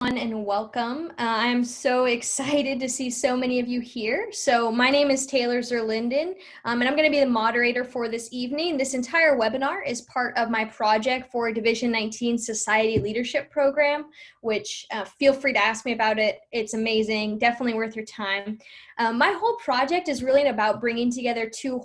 And welcome. I'm so excited to see so many of you here. So my name is Taylor Zerlinden, and I'm going to be the moderator for this evening. This entire webinar is part of my project for Division 19 Society Leadership Program, which feel free to ask me about it. It's amazing, definitely worth your time. My whole project is really about bringing together two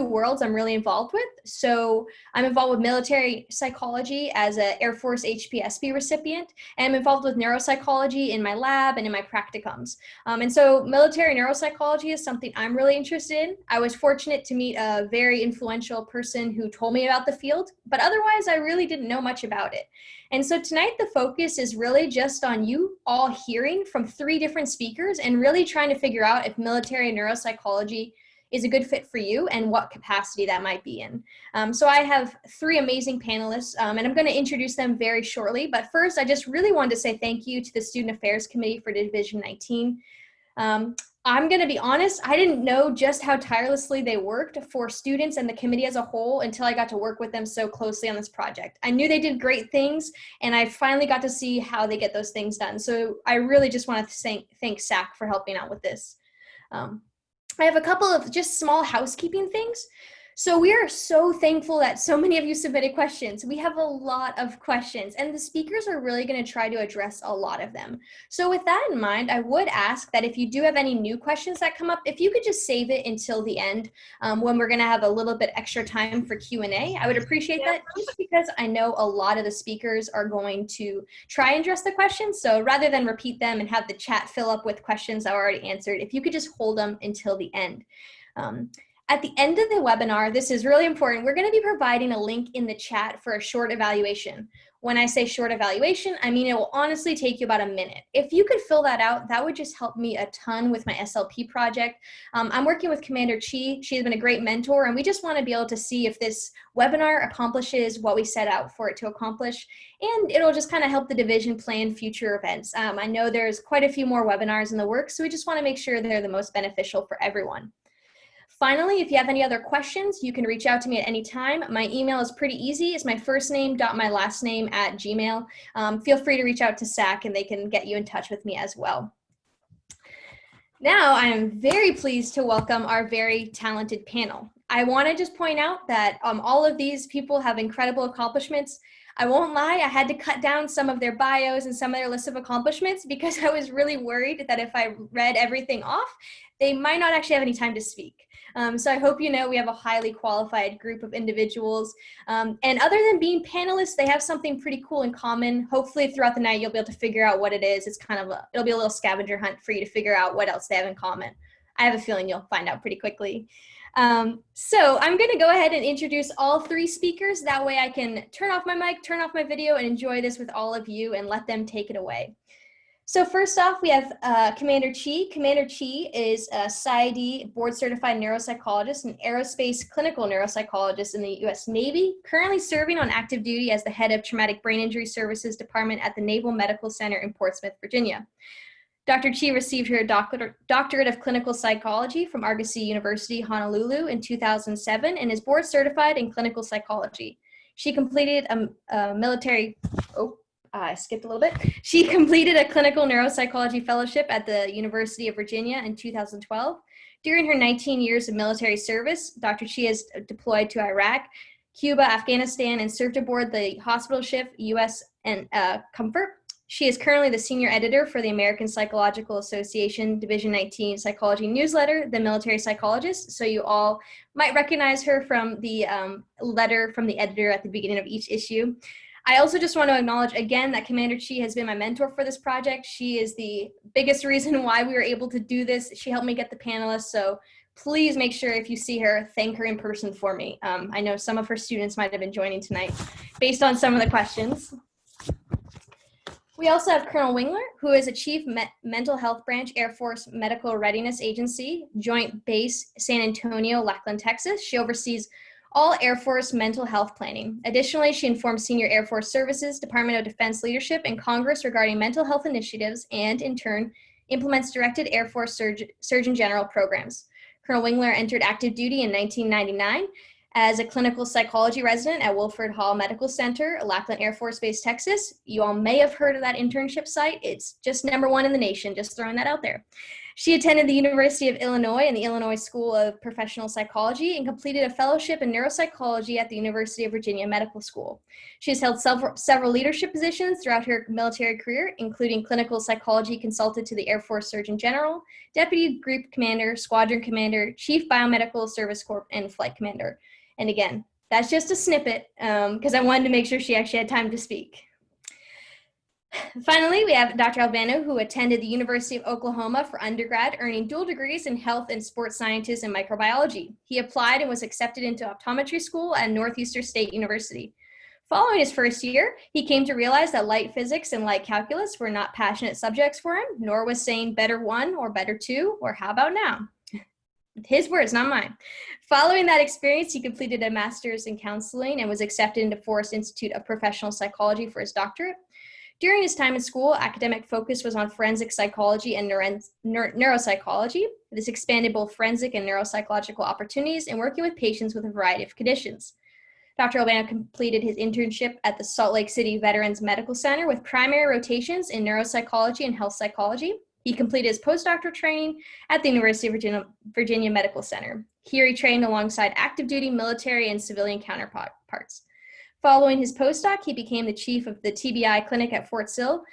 worlds I'm really involved with. So I'm involved with military psychology as an Air Force HPSP recipient, and I'm involved with neuropsychology in my lab and in my practicums. And so military neuropsychology is something I'm really interested in. I was fortunate to meet a very influential person who told me about the field, but otherwise I really didn't know much about it. And so tonight the focus is really just on you all hearing from 3 different speakers and really trying to figure out if military neuropsychology is a good fit for you and what capacity that might be in. So I have 3 amazing panelists, and I'm going to introduce them very shortly. But first, I just really wanted to say thank you to the Student Affairs Committee for Division 19. I'm going to be honest, I didn't know just how tirelessly they worked for students and the committee as a whole until I got to work with them so closely on this project. I knew they did great things, and I finally got to see how they get those things done. So I really just want to thank SAC for helping out with this. I have a couple of just small housekeeping things. So we are so thankful that so many of you submitted questions. We have a lot of questions, and the speakers are really going to try to address a lot of them. So with that in mind, I would ask that if you do have any new questions that come up, if you could just save it until the end when we're going to have a little bit extra time for Q&A. I would appreciate that, just because I know a lot of the speakers are going to try and address the questions. So rather than repeat them and have the chat fill up with questions I already answered, if you could just hold them until the end. At the end of the webinar, this is really important, we're going to be providing a link in the chat for a short evaluation. When I say short evaluation, I mean it will honestly take you about a minute. If you could fill that out, that would just help me a ton with my SLP project. I'm working with Commander Chi. She's been a great mentor, and we just want to be able to see if this webinar accomplishes what we set out for it to accomplish, and it'll just kind of help the division plan future events. I know there's quite a few more webinars in the works, so we just want to make sure they're the most beneficial for everyone. Finally, if you have any other questions, you can reach out to me at any time. My email is pretty easy. It's my first name dot my last name at Gmail. Feel free to reach out to SAC and they can get you in touch with me as well. Now, I am very pleased to welcome our very talented panel. I want to just point out that all of these people have incredible accomplishments. I won't lie, I had to cut down some of their bios and some of their list of accomplishments because I was really worried that if I read everything off, they might not actually have any time to speak. So I hope you know we have a highly qualified group of individuals. And other than being panelists, they have something pretty cool in common. Hopefully throughout the night, you'll be able to figure out what it is. It's kind of it'll be a little scavenger hunt for you to figure out what else they have in common. I have a feeling you'll find out pretty quickly. So I'm going to go ahead and introduce all 3 speakers. That way I can turn off my mic, turn off my video, and enjoy this with all of you and let them take it away. So first off, we have Commander Chi. Commander Chi is a PsyD board-certified neuropsychologist and aerospace clinical neuropsychologist in the U.S. Navy, currently serving on active duty as the head of Traumatic Brain Injury Services Department at the Naval Medical Center in Portsmouth, Virginia. Dr. Chi received her doctorate of clinical psychology from Argosy University, Honolulu in 2007 and is board certified in clinical psychology. She completed I skipped a little bit. She completed a clinical neuropsychology fellowship at the University of Virginia in 2012. During her 19 years of military service, Dr. Chi has deployed to Iraq, Cuba, Afghanistan, and served aboard the hospital ship US and Comfort. She is currently the senior editor for the American Psychological Association Division 19 Psychology newsletter, The Military Psychologist. So you all might recognize her from the letter from the editor at the beginning of each issue. I also just want to acknowledge again that Commander Chi has been my mentor for this project. She is the biggest reason why we were able to do this. She helped me get the panelists, so please make sure if you see her, thank her in person for me. I know some of her students might have been joining tonight based on some of the questions. We also have Colonel Wingler, who is a Chief Mental Health Branch Air Force Medical Readiness Agency, Joint Base San Antonio, Lackland, Texas. She oversees all Air Force mental health planning. Additionally, she informs Senior Air Force Services, Department of Defense leadership, and Congress regarding mental health initiatives, and in turn, implements directed Air Force Surgeon General programs. Colonel Wingler entered active duty in 1999 as a clinical psychology resident at Wilford Hall Medical Center, Lackland Air Force Base, Texas. You all may have heard of that internship site. It's just #1 in the nation, just throwing that out there. She attended the University of Illinois and the Illinois School of Professional Psychology and completed a fellowship in neuropsychology at the University of Virginia Medical School. She has held several leadership positions throughout her military career, including clinical psychology consultant to the Air Force Surgeon General, Deputy Group Commander, Squadron Commander, Chief Biomedical Service Corps, and Flight Commander. And again, that's just a snippet because I wanted to make sure she actually had time to speak. Finally, we have Dr. Albano, who attended the University of Oklahoma for undergrad, earning dual degrees in health and sports sciences and microbiology. He applied and was accepted into optometry school at Northeastern State University. Following his first year, he came to realize that light physics and light calculus were not passionate subjects for him, nor was saying better one or better two or how about now. His words, not mine. Following that experience, he completed a master's in counseling and was accepted into Forest Institute of Professional Psychology for his doctorate. During his time in school, academic focus was on forensic psychology and neuropsychology. This expanded both forensic and neuropsychological opportunities in working with patients with a variety of conditions. Dr. Albano completed his internship at the Salt Lake City Veterans Medical Center with primary rotations in neuropsychology and health psychology. He completed his postdoctoral training at the University of Virginia Medical Center. Here he trained alongside active duty military and civilian counterparts. Following his postdoc, he became the chief of the TBI clinic at Fort Sill,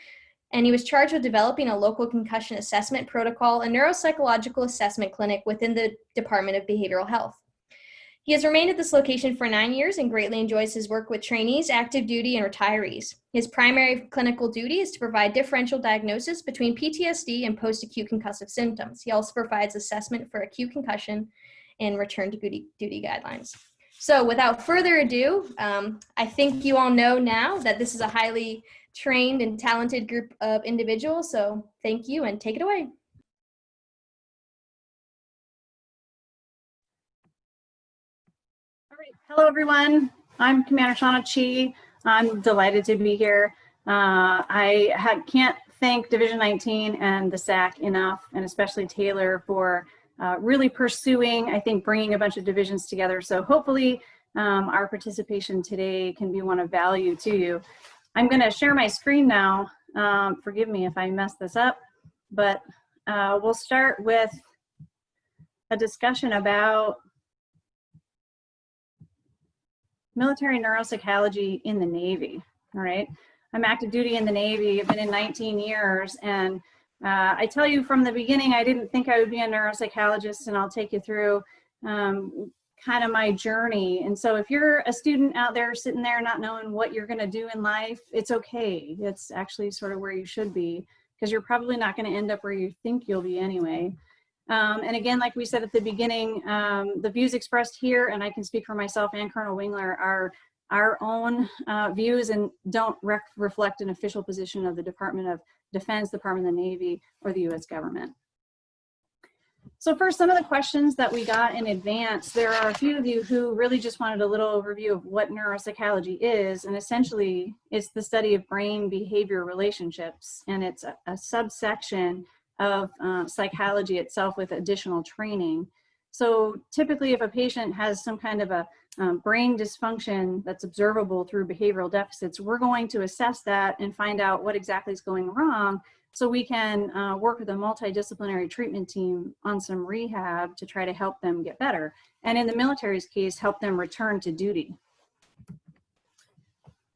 and he was charged with developing a local concussion assessment protocol and neuropsychological assessment clinic within the Department of Behavioral Health. He has remained at this location for 9 years and greatly enjoys his work with trainees, active duty, and retirees. His primary clinical duty is to provide differential diagnosis between PTSD and post-acute concussive symptoms. He also provides assessment for acute concussion and return to duty guidelines. So without further ado, I think you all know now that this is a highly trained and talented group of individuals. So thank you and take it away. Hello, everyone. I'm Commander Shauna Chi. I'm delighted to be here. Can't thank Division 19 and the SAC enough, and especially Taylor for really pursuing, I think, bringing a bunch of divisions together. So hopefully our participation today can be one of value to you. I'm going to share my screen now. Forgive me if I mess this up, but we'll start with a discussion about military neuropsychology in the Navy. All right, I'm active duty in the Navy. I've been in 19 years, and I tell you from the beginning, I didn't think I would be a neuropsychologist, and I'll take you through kind of my journey. And so if you're a student out there sitting there not knowing what you're going to do in life, it's okay. It's actually sort of where you should be, because you're probably not going to end up where you think you'll be anyway. And again, like we said at the beginning, the views expressed here, and I can speak for myself and Colonel Wingler, are our own views and don't reflect an official position of the Department of Defense, Department of the Navy, or the U.S. government. So first, some of the questions that we got in advance, there are a few of you who really just wanted a little overview of what neuropsychology is, and essentially it's the study of brain behavior relationships, and it's a subsection of psychology itself with additional training. So typically if a patient has some kind of a brain dysfunction that's observable through behavioral deficits, we're going to assess that and find out what exactly is going wrong, so we can work with a multidisciplinary treatment team on some rehab to try to help them get better. And in the military's case, help them return to duty.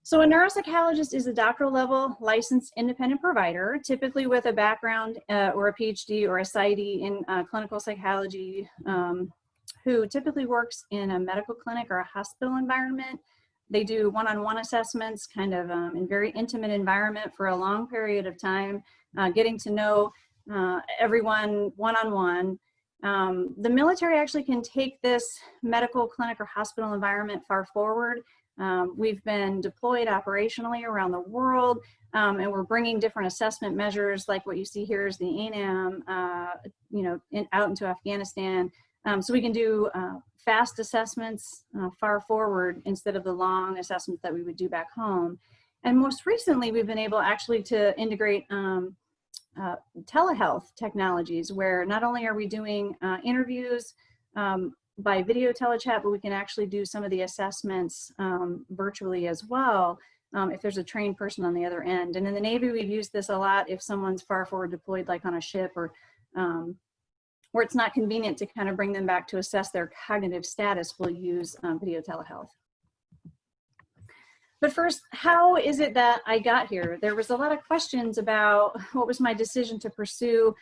So a neuropsychologist is a doctoral level licensed independent provider, typically with a background or a PhD or a PsyD in clinical psychology, who typically works in a medical clinic or a hospital environment. They do one-on-one assessments, kind of in very intimate environment for a long period of time, getting to know everyone one-on-one. The military actually can take this medical clinic or hospital environment far forward. We've been deployed operationally around the world, and we're bringing different assessment measures like what you see here is the ANAM, out into Afghanistan. So we can do fast assessments far forward instead of the long assessments that we would do back home. And most recently, we've been able actually to integrate telehealth technologies, where not only are we doing interviews by video telechat, but we can actually do some of the assessments virtually as well if there's a trained person on the other end. And in the Navy, we've used this a lot if someone's far forward deployed, like on a ship, or where it's not convenient to kind of bring them back to assess their cognitive status, we'll use video telehealth. But first, how is it that I got here? There was a lot of questions about what was my decision to pursue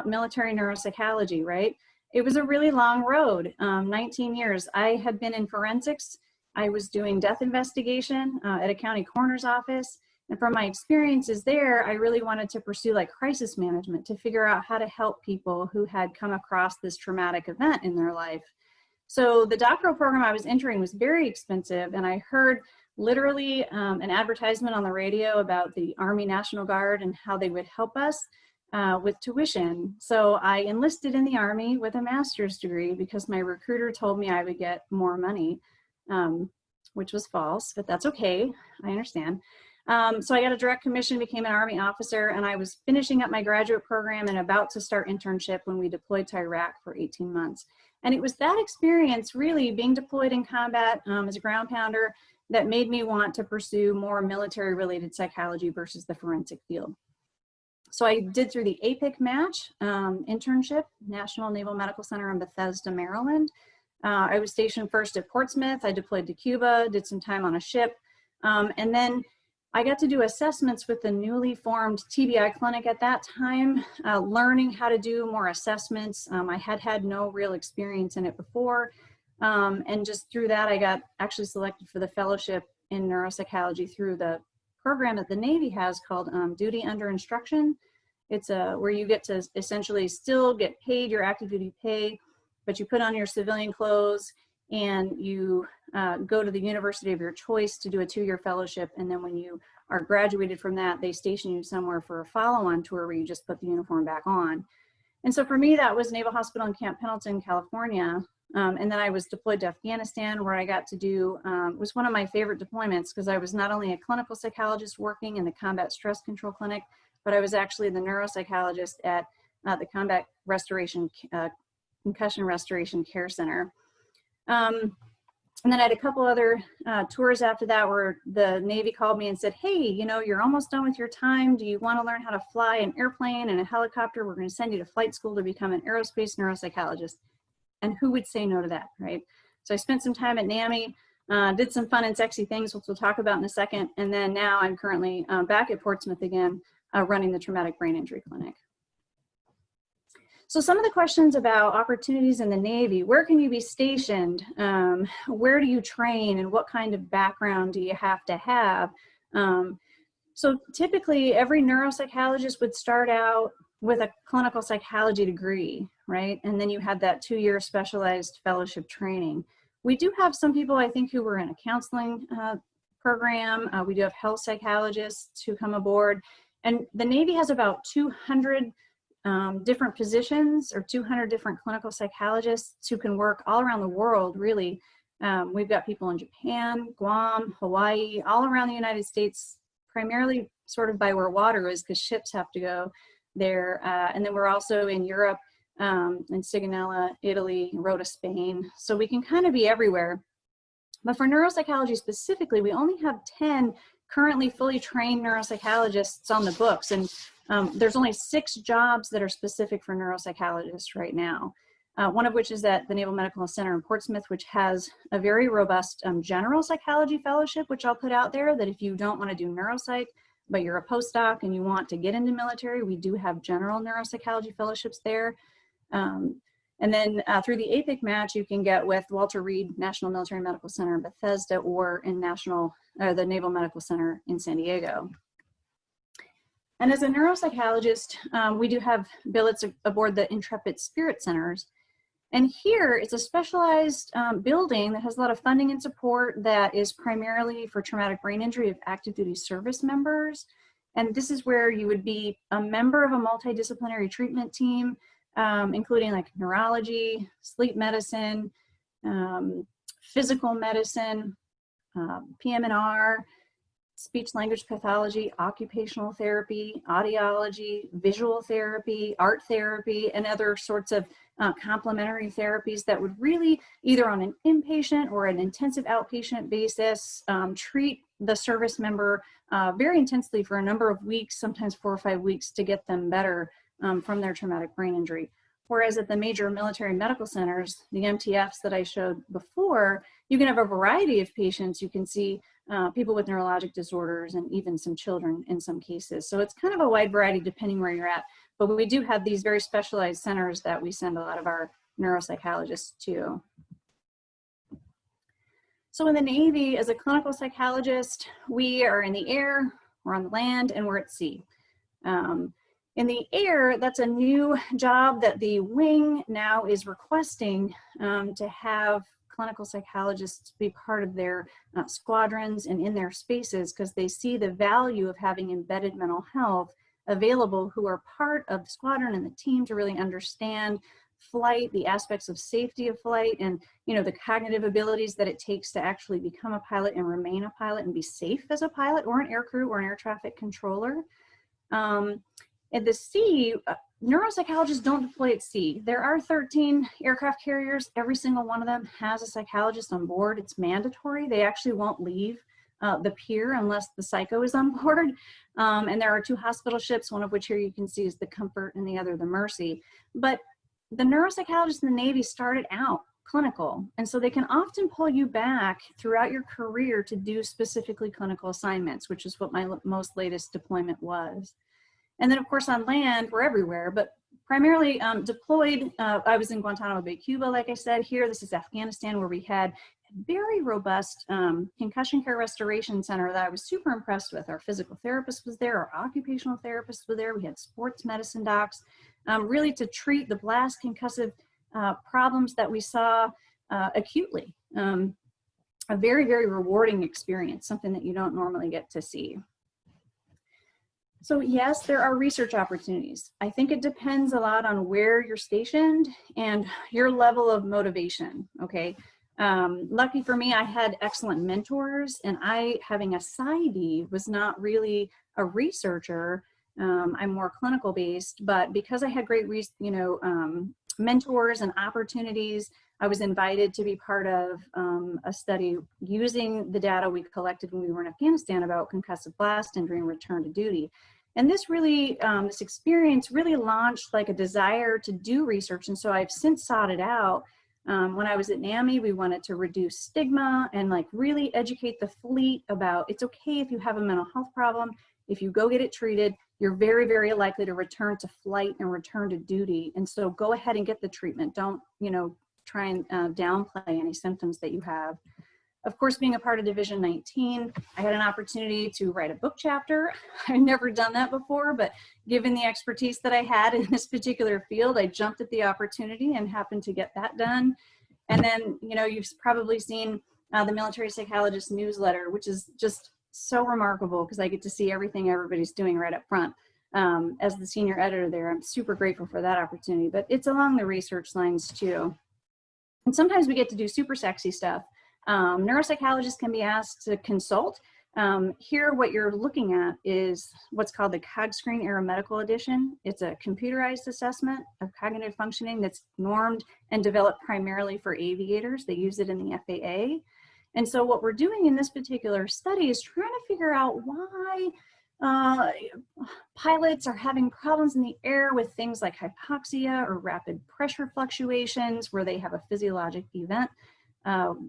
military neuropsychology, right? It was a really long road, 19 years. I had been in forensics. I was doing death investigation at a county coroner's office. And from my experiences there, I really wanted to pursue like crisis management to figure out how to help people who had come across this traumatic event in their life. So the doctoral program I was entering was very expensive, and I heard literally an advertisement on the radio about the Army National Guard and how they would help us with tuition. So I enlisted in the Army with a master's degree because my recruiter told me I would get more money, which was false, but that's okay, I understand. So I got a direct commission, became an Army officer, and I was finishing up my graduate program and about to start internship when we deployed to Iraq for 18 months. And it was that experience, really being deployed in combat as a ground pounder, that made me want to pursue more military-related psychology versus the forensic field. So I did through the APIC match internship, National Naval Medical Center in Bethesda, Maryland. I was stationed first at Portsmouth. I deployed to Cuba, did some time on a ship, and then I got to do assessments with the newly formed TBI clinic at that time, learning how to do more assessments. I had had no real experience in it before. And just through that, I got actually selected for the fellowship in neuropsychology through the program that the Navy has called Duty Under Instruction. It's where you get to essentially still get paid your active duty pay, but you put on your civilian clothes and you go to the university of your choice to do a 2-year fellowship. And then when you are graduated from that, they station you somewhere for a follow-on tour where you just put the uniform back on. And so for me, that was Naval Hospital in Camp Pendleton, California. And then I was deployed to Afghanistan, where I got to do, was one of my favorite deployments because I was not only a clinical psychologist working in the Combat Stress Control Clinic, but I was actually the neuropsychologist at the Combat Restoration, Concussion Restoration Care Center. And then I had a couple other tours after that where the Navy called me and said, hey, you know, you're almost done with your time. Do you want to learn how to fly an airplane and a helicopter? We're going to send you to flight school to become an aerospace neuropsychologist. And who would say no to that, right? So I spent some time at NAMI, did some fun and sexy things, which we'll talk about in a second. And then now I'm currently back at Portsmouth again, running the Traumatic Brain Injury Clinic. So some of the questions about opportunities in the Navy: where can you be stationed? Where do you train? And what kind of background do you have to have? So typically every neuropsychologist would start out with a clinical psychology degree, right? And then you have that 2-year specialized fellowship training. We do have some people, I think, who were in a counseling program. We do have health psychologists who come aboard. And the Navy has about 200 different positions, or 200 different clinical psychologists who can work all around the world, really. We've got people in Japan, Guam, Hawaii, all around the United States, primarily sort of by where water is because ships have to go there. And then we're also in Europe, in Sigonella, Italy, Rota, Spain. So we can kind of be everywhere. But for neuropsychology specifically, we only have 10 currently fully trained neuropsychologists on the books. And there's only 6 jobs that are specific for neuropsychologists right now. One of which is at the Naval Medical Center in Portsmouth, which has a very robust general psychology fellowship, which I'll put out there, that if you don't want to do neuropsych, but you're a postdoc and you want to get into military, we do have general neuropsychology fellowships there. And then through the APIC match, you can get with Walter Reed National Military Medical Center in Bethesda, or in the Naval Medical Center in San Diego. And as a neuropsychologist, we do have billets aboard the Intrepid Spirit Centers. And here it's a specialized building that has a lot of funding and support that is primarily for traumatic brain injury of active duty service members. And this is where you would be a member of a multidisciplinary treatment team, including like neurology, sleep medicine, physical medicine, PM&R, speech language pathology, occupational therapy, audiology, visual therapy, art therapy, and other sorts of complementary therapies that would really, either on an inpatient or an intensive outpatient basis, treat the service member very intensely for a number of weeks, sometimes 4 or 5 weeks, to get them better from their traumatic brain injury. Whereas at the major military medical centers, the MTFs that I showed before, you can have a variety of patients. You can see people with neurologic disorders and even some children in some cases. So it's kind of a wide variety depending where you're at. But we do have these very specialized centers that we send a lot of our neuropsychologists to. So in the Navy, as a clinical psychologist, we are in the air, we're on the land, and we're at sea. In the air, that's a new job that the wing now is requesting to have clinical psychologists be part of their squadrons and in their spaces, because they see the value of having embedded mental health available who are part of the squadron and the team to really understand flight, the aspects of safety of flight, and the cognitive abilities that it takes to actually become a pilot and remain a pilot and be safe as a pilot or an air crew or an air traffic controller. At the sea, neuropsychologists don't deploy at sea. There are 13 aircraft carriers. Every single one of them has a psychologist on board. It's mandatory. They actually won't leave the pier unless the psycho is on board. And there are 2 hospital ships, one of which here you can see is the Comfort and the other the Mercy. But the neuropsychologists in the Navy started out clinical, and so they can often pull you back throughout your career to do specifically clinical assignments, which is what my most latest deployment was. And then, of course, on land, we're everywhere, but primarily deployed. I was in Guantanamo Bay, Cuba, like I said. Here, this is Afghanistan, where we had a very robust concussion care restoration center that I was super impressed with. Our physical therapist was there, our occupational therapist was there. We had sports medicine docs, really to treat the blast concussive problems that we saw acutely. A very, very rewarding experience, something that you don't normally get to see. So yes, there are research opportunities. I think it depends a lot on where you're stationed and your level of motivation, okay? Lucky for me, I had excellent mentors, and having a PsyD, was not really a researcher. I'm more clinical based, but because I had great, mentors and opportunities, I was invited to be part of a study using the data we collected when we were in Afghanistan about concussive blast injury and return to duty. And this really, this experience really launched like a desire to do research. And so I've since sought it out. When I was at NAMI, we wanted to reduce stigma and like really educate the fleet about it's okay if you have a mental health problem. If you go get it treated, you're very, very likely to return to flight and return to duty. And so go ahead and get the treatment. Don't, try and downplay any symptoms that you have. Of course, being a part of Division 19, I had an opportunity to write a book chapter. I'd never done that before, but given the expertise that I had in this particular field, I jumped at the opportunity and happened to get that done. And then, you've probably seen the Military Psychologist newsletter, which is just so remarkable because I get to see everything everybody's doing right up front. As the senior editor there, I'm super grateful for that opportunity, but it's along the research lines too. And sometimes we get to do super sexy stuff. Neuropsychologists can be asked to consult. Here, what you're looking at is what's called the CogScreen Aeromedical Edition. It's a computerized assessment of cognitive functioning that's normed and developed primarily for aviators. They use it in the FAA. And so what we're doing in this particular study is trying to figure out why pilots are having problems in the air with things like hypoxia or rapid pressure fluctuations, where they have a physiologic event.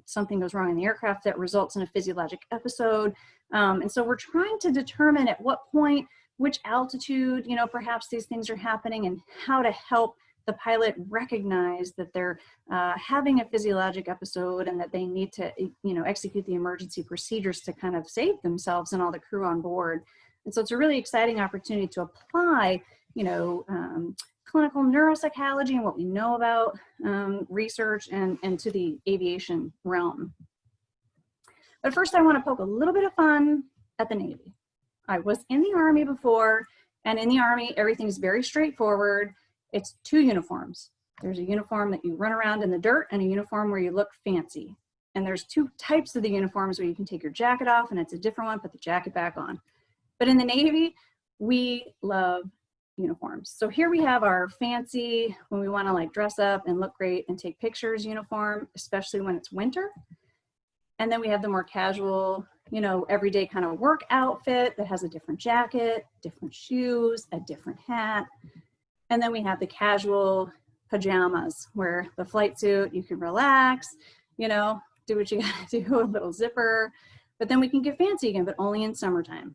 Something goes wrong in the aircraft that results in a physiologic episode. And so we're trying to determine at what point, which altitude, perhaps these things are happening, and how to help the pilot recognize that they're having a physiologic episode and that they need to, execute the emergency procedures to kind of save themselves and all the crew on board. And so it's a really exciting opportunity to apply, clinical neuropsychology and what we know about research and to the aviation realm. But first I want to poke a little bit of fun at the Navy. I was in the Army before, and in the Army, everything's very straightforward. It's 2 uniforms. There's a uniform that you run around in the dirt and a uniform where you look fancy. And there's 2 types of the uniforms where you can take your jacket off and it's a different one, put the jacket back on. But in the Navy, we love uniforms. So here we have our fancy, when we want to like dress up and look great and take pictures uniform, especially when it's winter. And then we have the more casual, you know, everyday kind of work outfit that has a different jacket, different shoes, a different hat. And then we have the casual pajamas where the flight suit, you can relax, you know, do what you gotta do, a little zipper, but then we can get fancy again, but only in summertime.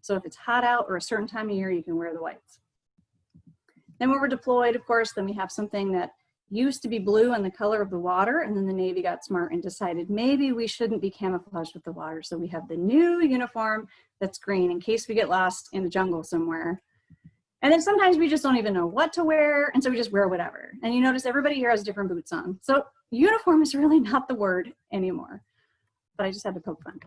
So if it's hot out or a certain time of year, you can wear the whites. Then when we're deployed, of course, then we have something that used to be blue and the color of the water, and then the Navy got smart and decided maybe we shouldn't be camouflaged with the water. So we have the new uniform that's green in case we get lost in the jungle somewhere. And then sometimes we just don't even know what to wear, and so we just wear whatever. And you notice everybody here has different boots on. So uniform is really not the word anymore, but I just had to poke fun.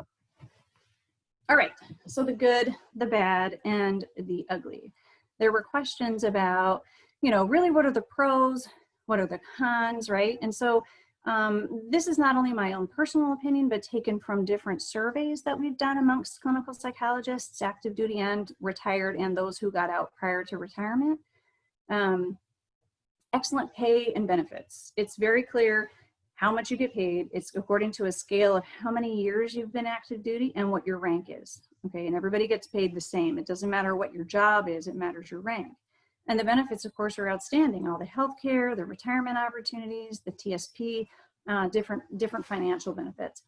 All right, so the good, the bad, and the ugly. There were questions about, you know, really what are the pros, what are the cons, right? And so this is not only my own personal opinion, but taken from different surveys that we've done amongst clinical psychologists, active duty and retired, and those who got out prior to retirement. Excellent pay and benefits. It's very clear how much you get paid. It's according to a scale of how many years you've been active duty and what your rank is. Okay, and everybody gets paid the same. It doesn't matter what your job is, it matters your rank. And the benefits, of course, are outstanding. All the healthcare, the retirement opportunities, the TSP, different financial benefits.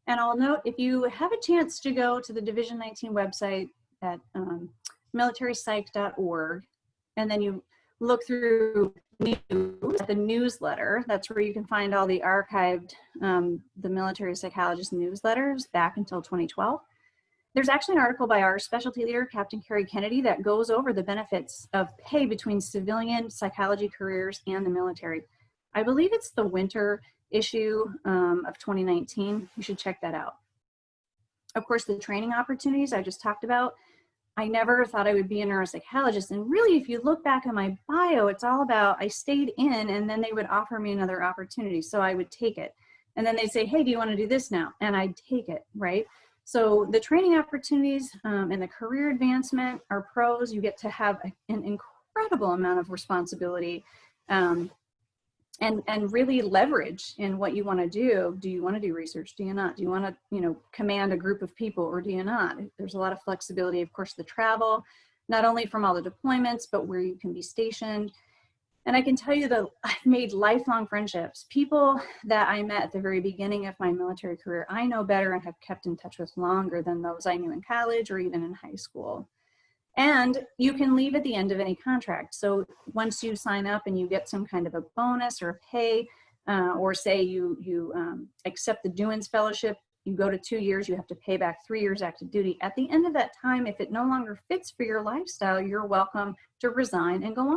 And I'll note, if you have a chance to go to the Division 19 website at militarysych.org, and then you look through the newsletter, that's where you can find all the archived, the military psychologist newsletters back until 2012. There's actually an article by our specialty leader, Captain Carrie Kennedy, that goes over the benefits of pay between civilian psychology careers and the military. I believe it's the winter issue of 2019. You should check that out. Of course, the training opportunities I just talked about. I never thought I would be a neuropsychologist. And really, if you look back at my bio, it's all about I stayed in and then they would offer me another opportunity. So I would take it. And then they'd say, hey, do you want to do this now? And I'd take it, right? So the training opportunities and the career advancement are pros. You get to have an incredible amount of responsibility and really leverage in what you want to do. Do you want to do research? Do you not? Do you want to, you know, command a group of people, or do you not? There's a lot of flexibility. Of course, the travel, not only from all the deployments, but where you can be stationed. And I can tell you that I've made lifelong friendships. People that I met at the very beginning of my military career, I know better and have kept in touch with longer than those I knew in college or even in high school. And you can leave at the end of any contract. So once you sign up and you get some kind of a bonus or a pay, or say you accept the Dewins Fellowship, you go to 2 years, you have to pay back 3 years active duty. At the end of that time, if it no longer fits for your lifestyle, you're welcome to resign and go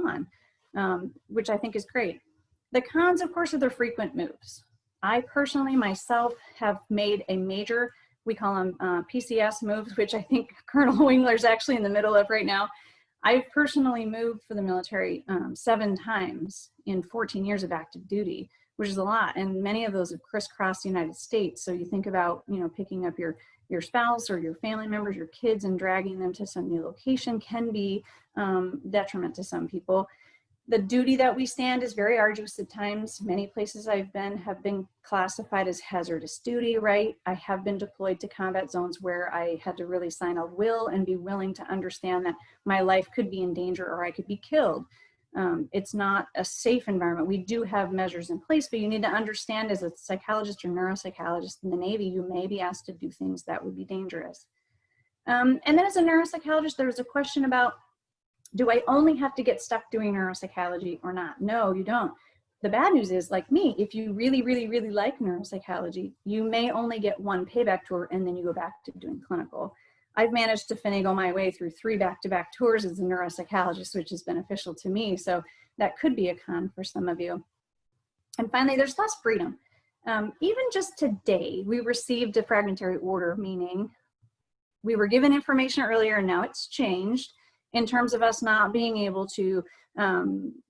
on, which I think is great. The cons, of course, are the frequent moves. I personally, myself, have made a major, we call them PCS moves, which I think Colonel Wingler's actually in the middle of right now. I've personally moved for the military 7 times in 14 years of active duty, which is a lot. And many of those have crisscrossed the United States. So you think about, you know, picking up your spouse or your family members, your kids, and dragging them to some new location can be detriment to some people. The duty that we stand is very arduous at times. Many places I've been have been classified as hazardous duty, right? I have been deployed to combat zones where I had to really sign a will and be willing to understand that my life could be in danger or I could be killed. It's not a safe environment. We do have measures in place, but you need to understand, as a psychologist or neuropsychologist in the Navy, you may be asked to do things that would be dangerous. And then as a neuropsychologist, there was a question about, do I only have to get stuck doing neuropsychology or not? No, you don't. The bad news is, like me, if you really, really, really like neuropsychology, you may only get 1 payback tour and then you go back to doing clinical. I've managed to finagle my way through 3 back-to-back tours as a neuropsychologist, which is beneficial to me. So that could be a con for some of you. And finally, there's less freedom. Even just today, we received a fragmentary order, meaning we were given information earlier and now it's changed in terms of us not being able to,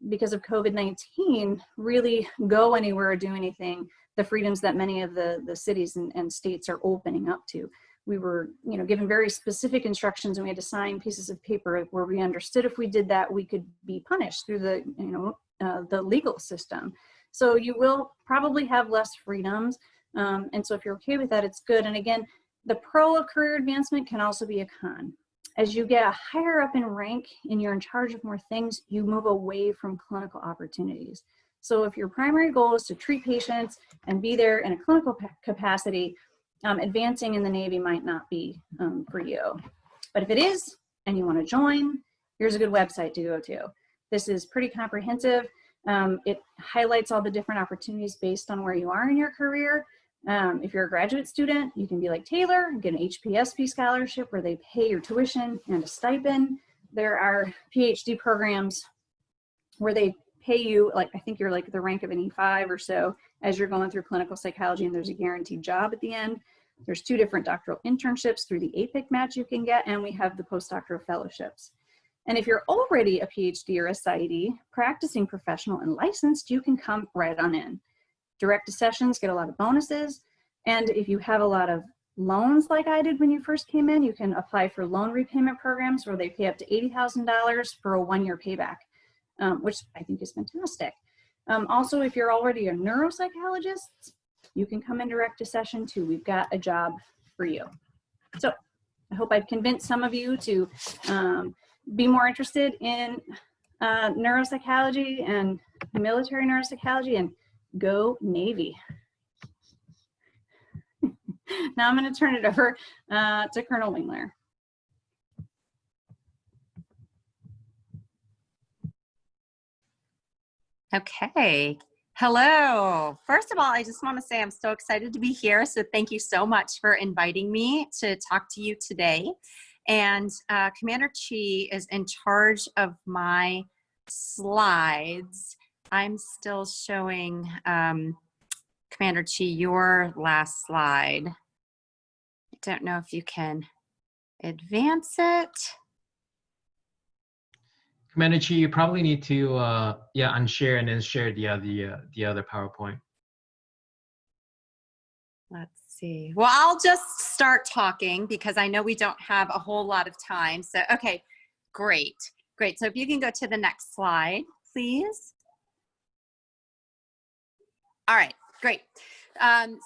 because of COVID-19, really go anywhere or do anything, the freedoms that many of the cities and states are opening up to. we were, given very specific instructions, and we had to sign pieces of paper where we understood if we did that, we could be punished through the legal system. So you will probably have less freedoms. And so if you're okay with that, it's good. And again, the pro of career advancement can also be a con. As you get higher up in rank and you're in charge of more things, you move away from clinical opportunities. So if your primary goal is to treat patients and be there in a clinical capacity, advancing in the Navy might not be for you. But if it is, and you want to join, here's a good website to go to. This is pretty comprehensive. It highlights all the different opportunities based on where you are in your career. If you're a graduate student, you can be like Taylor, get an HPSP scholarship where they pay your tuition and a stipend. There are PhD programs where they pay you, like, I think you're like the rank of an E5 or so as you're going through clinical psychology, and there's a guaranteed job at the end. There's 2 different doctoral internships through the APIC match you can get, and we have the postdoctoral fellowships. And if you're already a PhD or a PsyD, practicing professional and licensed, you can come right on in. Direct to sessions get a lot of bonuses. And if you have a lot of loans like I did when you first came in, you can apply for loan repayment programs where they pay up to $80,000 for a 1-year payback, which I think is fantastic. Also, if you're already a neuropsychologist, you can come in direct to session too. We've got a job for you. So I hope I've convinced some of you to be more interested in neuropsychology and military neuropsychology, and go Navy. Now I'm going to turn it over to Colonel Wingler. Okay. Hello. First of all, I just want to say I'm so excited to be here. So thank you so much for inviting me to talk to you today. And Commander Chi is in charge of my slides. I'm still showing Commander Chi your last slide. I don't know if you can advance it. Commander Chi, you probably need to unshare and then share the other PowerPoint. Let's see. Well, I'll just start talking because I know we don't have a whole lot of time. So, okay, great. So if you can go to the next slide, please. All right, great.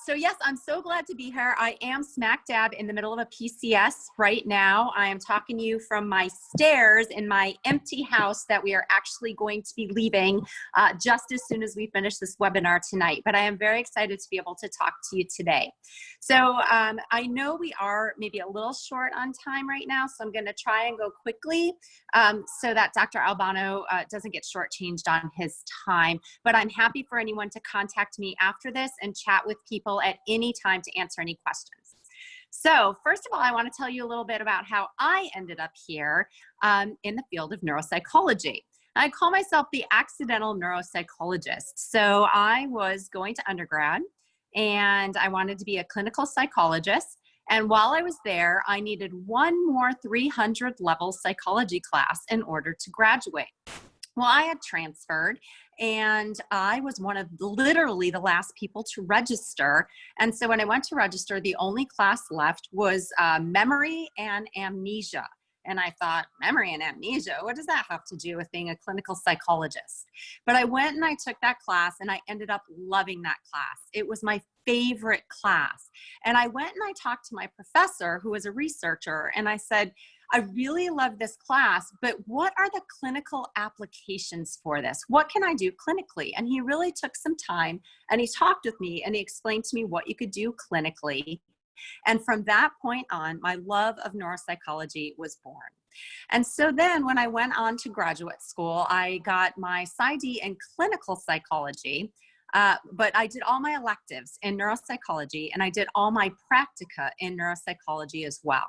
So yes, I'm so glad to be here. I am smack dab in the middle of a PCS right now. I am talking to you from my stairs in my empty house that we are actually going to be leaving just as soon as we finish this webinar tonight. But I am very excited to be able to talk to you today. So I know we are maybe a little short on time right now, so I'm going to try and go quickly so that Dr. Albano doesn't get shortchanged on his time. But I'm happy for anyone to contact me after this and chat with people at any time to answer any questions. So first of all, I want to tell you a little bit about how I ended up here in the field of neuropsychology. I call myself the accidental neuropsychologist. So I was going to undergrad and I wanted to be a clinical psychologist. And while I was there, I needed one more 300 level psychology class in order to graduate. Well, I had transferred and I was one of literally the last people to register. And so when I went to register, the only class left was memory and amnesia. And I thought, memory and amnesia, what does that have to do with being a clinical psychologist? But I went and I took that class and I ended up loving that class. It was my favorite class. And I went and I talked to my professor, who was a researcher, and I said, I really love this class, but what are the clinical applications for this? What can I do clinically? And he really took some time and he talked with me and he explained to me what you could do clinically. And from that point on, my love of neuropsychology was born. And so then when I went on to graduate school, I got my PsyD in clinical psychology, but I did all my electives in neuropsychology and I did all my practica in neuropsychology as well.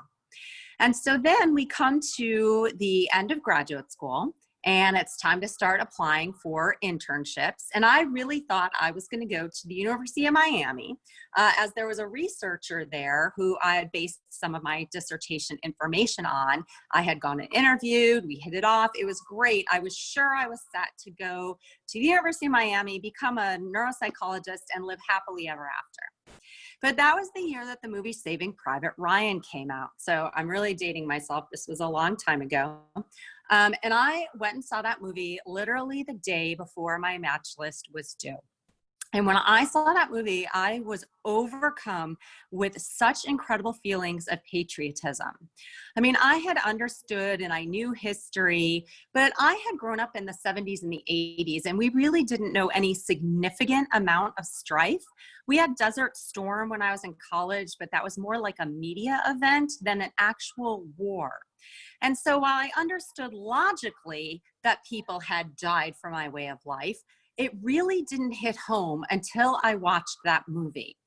And so then we come to the end of graduate school and it's time to start applying for internships. And I really thought I was going to go to the University of Miami, as there was a researcher there who I had based some of my dissertation information on. I had gone and interviewed, we hit it off, it was great. I was sure I was set to go to the University of Miami, become a neuropsychologist, and live happily ever after. But that was the year that the movie Saving Private Ryan came out. So I'm really dating myself. This was a long time ago. And I went and saw that movie literally the day before my match list was due. And when I saw that movie, I was overcome with such incredible feelings of patriotism. I mean, I had understood and I knew history, but I had grown up in the 70s and the 80s, and we really didn't know any significant amount of strife. We had Desert Storm when I was in college, but that was more like a media event than an actual war. And so while I understood logically that people had died for my way of life, it really didn't hit home until I watched that movie.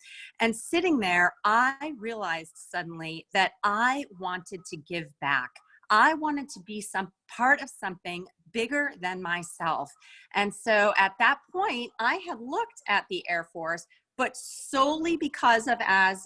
And sitting there, I realized suddenly that I wanted to give back. I wanted to be some part of something bigger than myself. And so at that point, I had looked at the Air Force, but solely because of, as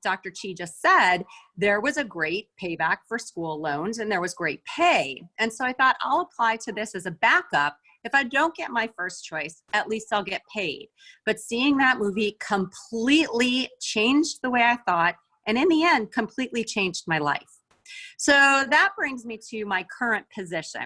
Dr. Chi just said, there was a great payback for school loans and there was great pay. And so I thought, I'll apply to this as a backup. If I don't get my first choice, at least I'll get paid. But seeing that movie completely changed the way I thought, and in the end, completely changed my life. So that brings me to my current position.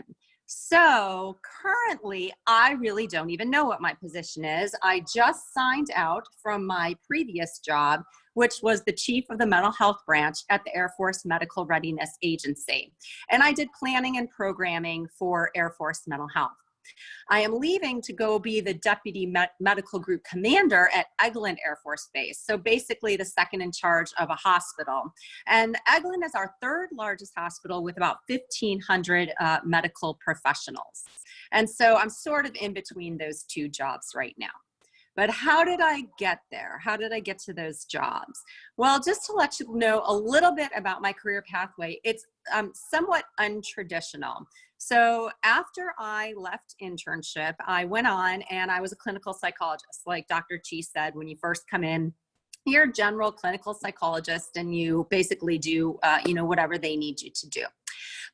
So currently, I really don't even know what my position is. I just signed out from my previous job, which was the chief of the mental health branch at the Air Force Medical Readiness Agency. And I did planning and programming for Air Force mental health. I am leaving to go be the deputy medical group commander at Eglin Air Force Base. So basically the second in charge of a hospital. And Eglin is our third largest hospital with about 1,500 medical professionals. And so I'm sort of in between those two jobs right now. But how did I get there? How did I get to those jobs? Well, just to let you know a little bit about my career pathway, it's somewhat untraditional. So after I left internship, I went on and I was a clinical psychologist. Like Dr. Chi said, when you first come in, you're a general clinical psychologist and you basically do, whatever they need you to do.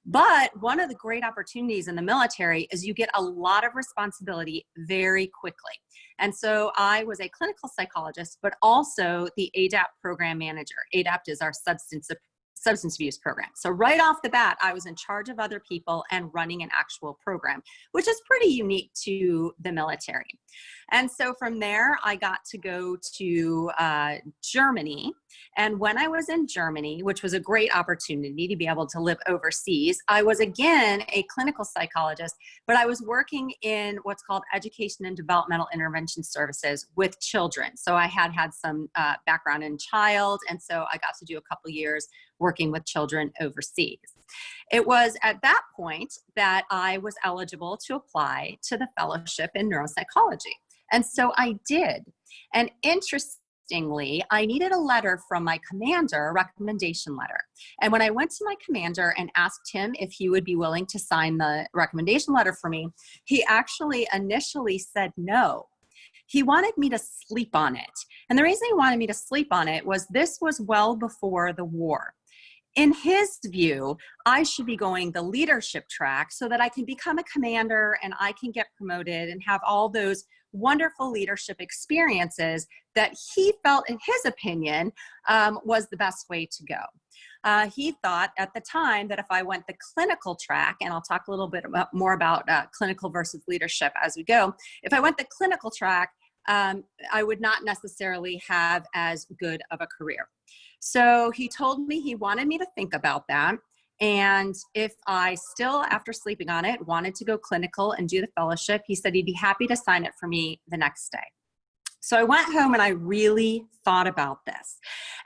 But one of the great opportunities in the military is you get a lot of responsibility very quickly. And so I was a clinical psychologist, but also the ADAPT program manager. ADAPT is our substance abuse program. So right off the bat, I was in charge of other people and running an actual program, which is pretty unique to the military. And so from there, I got to go to Germany. And when I was in Germany, which was a great opportunity to be able to live overseas, I was again a clinical psychologist, but I was working in what's called education and developmental intervention services with children. So I had some background in child, and so I got to do a couple years working with children overseas. It was at that point that I was eligible to apply to the fellowship in neuropsychology. And so I did. And interestingly, I needed a letter from my commander, a recommendation letter. And when I went to my commander and asked him if he would be willing to sign the recommendation letter for me, he actually initially said no. He wanted me to sleep on it. And the reason he wanted me to sleep on it was this was well before the war. In his view, I should be going the leadership track so that I can become a commander and I can get promoted and have all those wonderful leadership experiences that he felt, in his opinion, was the best way to go. He thought at the time that if I went the clinical track, and I'll talk a little bit more about clinical versus leadership as we go, if I went the clinical track, I would not necessarily have as good of a career. So he told me he wanted me to think about that. And if I still, after sleeping on it, wanted to go clinical and do the fellowship, he said he'd be happy to sign it for me the next day. So I went home and I really thought about this.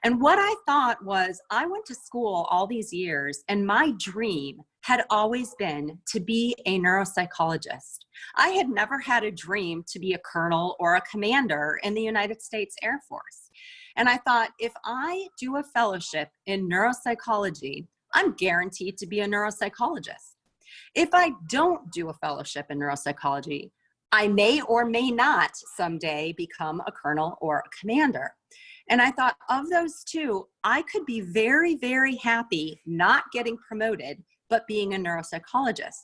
And what I thought was, I went to school all these years and my dream had always been to be a neuropsychologist. I had never had a dream to be a colonel or a commander in the United States Air Force. And I thought, if I do a fellowship in neuropsychology, I'm guaranteed to be a neuropsychologist. If I don't do a fellowship in neuropsychology, I may or may not someday become a colonel or a commander. And I thought, of those two, I could be very, very happy not getting promoted, but being a neuropsychologist.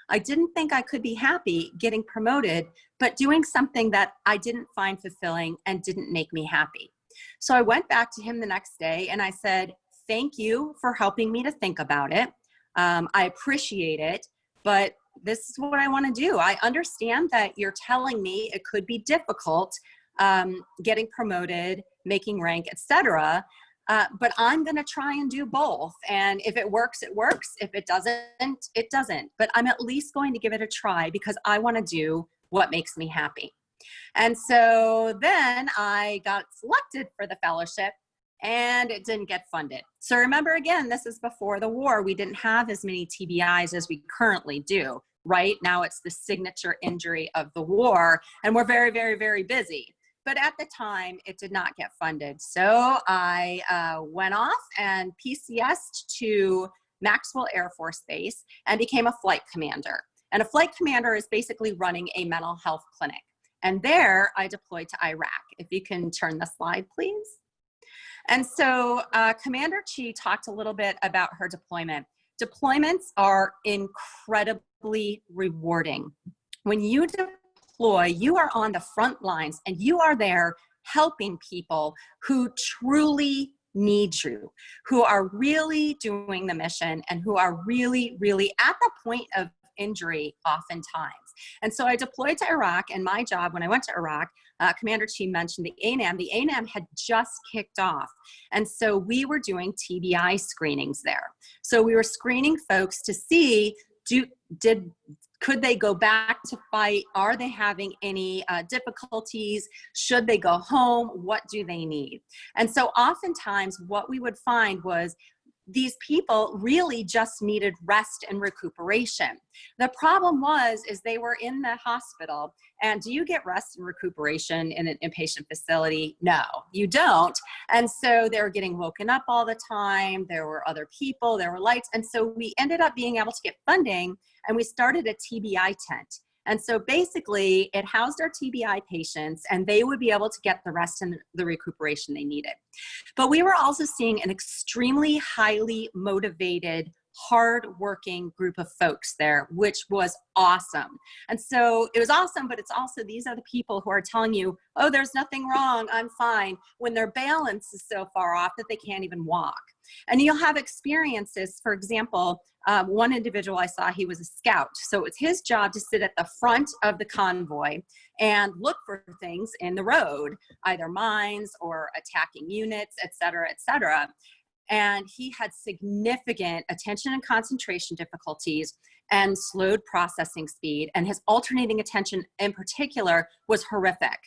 I didn't think I could be happy getting promoted, but doing something that I didn't find fulfilling and didn't make me happy. So I went back to him the next day and I said, thank you for helping me to think about it. I appreciate it, but this is what I want to do. I understand that you're telling me it could be difficult getting promoted, making rank, etc. But I'm going to try and do both. And if it works, it works. If it doesn't, it doesn't. But I'm at least going to give it a try because I want to do what makes me happy. And so then I got selected for the fellowship and it didn't get funded. So remember, again, this is before the war. We didn't have as many TBIs as we currently do. Right now, it's the signature injury of the war, and we're very, very, very busy. But at the time, it did not get funded. So I went off and PCS'd to Maxwell Air Force Base and became a flight commander. And a flight commander is basically running a mental health clinic. And there, I deployed to Iraq. If you can turn the slide, please. And so Commander Chi talked a little bit about her deployment. Deployments are incredibly rewarding. When you deploy, you are on the front lines and you are there helping people who truly need you, who are really doing the mission and who are really, really at the point of injury oftentimes. And so I deployed to Iraq, and my job when I went to Iraq, Commander Chi mentioned the ANAM. The ANAM had just kicked off. And so we were doing TBI screenings there. So we were screening folks to see, could they go back to fight? Are they having any difficulties? Should they go home? What do they need? And so oftentimes what we would find was these people really just needed rest and recuperation. The problem is they were in the hospital, and do you get rest and recuperation in an inpatient facility? No, you don't. And so they were getting woken up all the time. There were other people, there were lights. And so we ended up being able to get funding, and we started a TBI tent. And so basically it housed our TBI patients and they would be able to get the rest and the recuperation they needed. But we were also seeing an extremely highly motivated, hard-working group of folks there, which was awesome. And so it was awesome, but it's also, these are the people who are telling you, oh, there's nothing wrong, I'm fine, when their balance is so far off that they can't even walk. And you'll have experiences, for example, one individual I saw, he was a scout. So it was his job to sit at the front of the convoy and look for things in the road, either mines or attacking units, et cetera, et cetera. And he had significant attention and concentration difficulties and slowed processing speed. And his alternating attention in particular was horrific.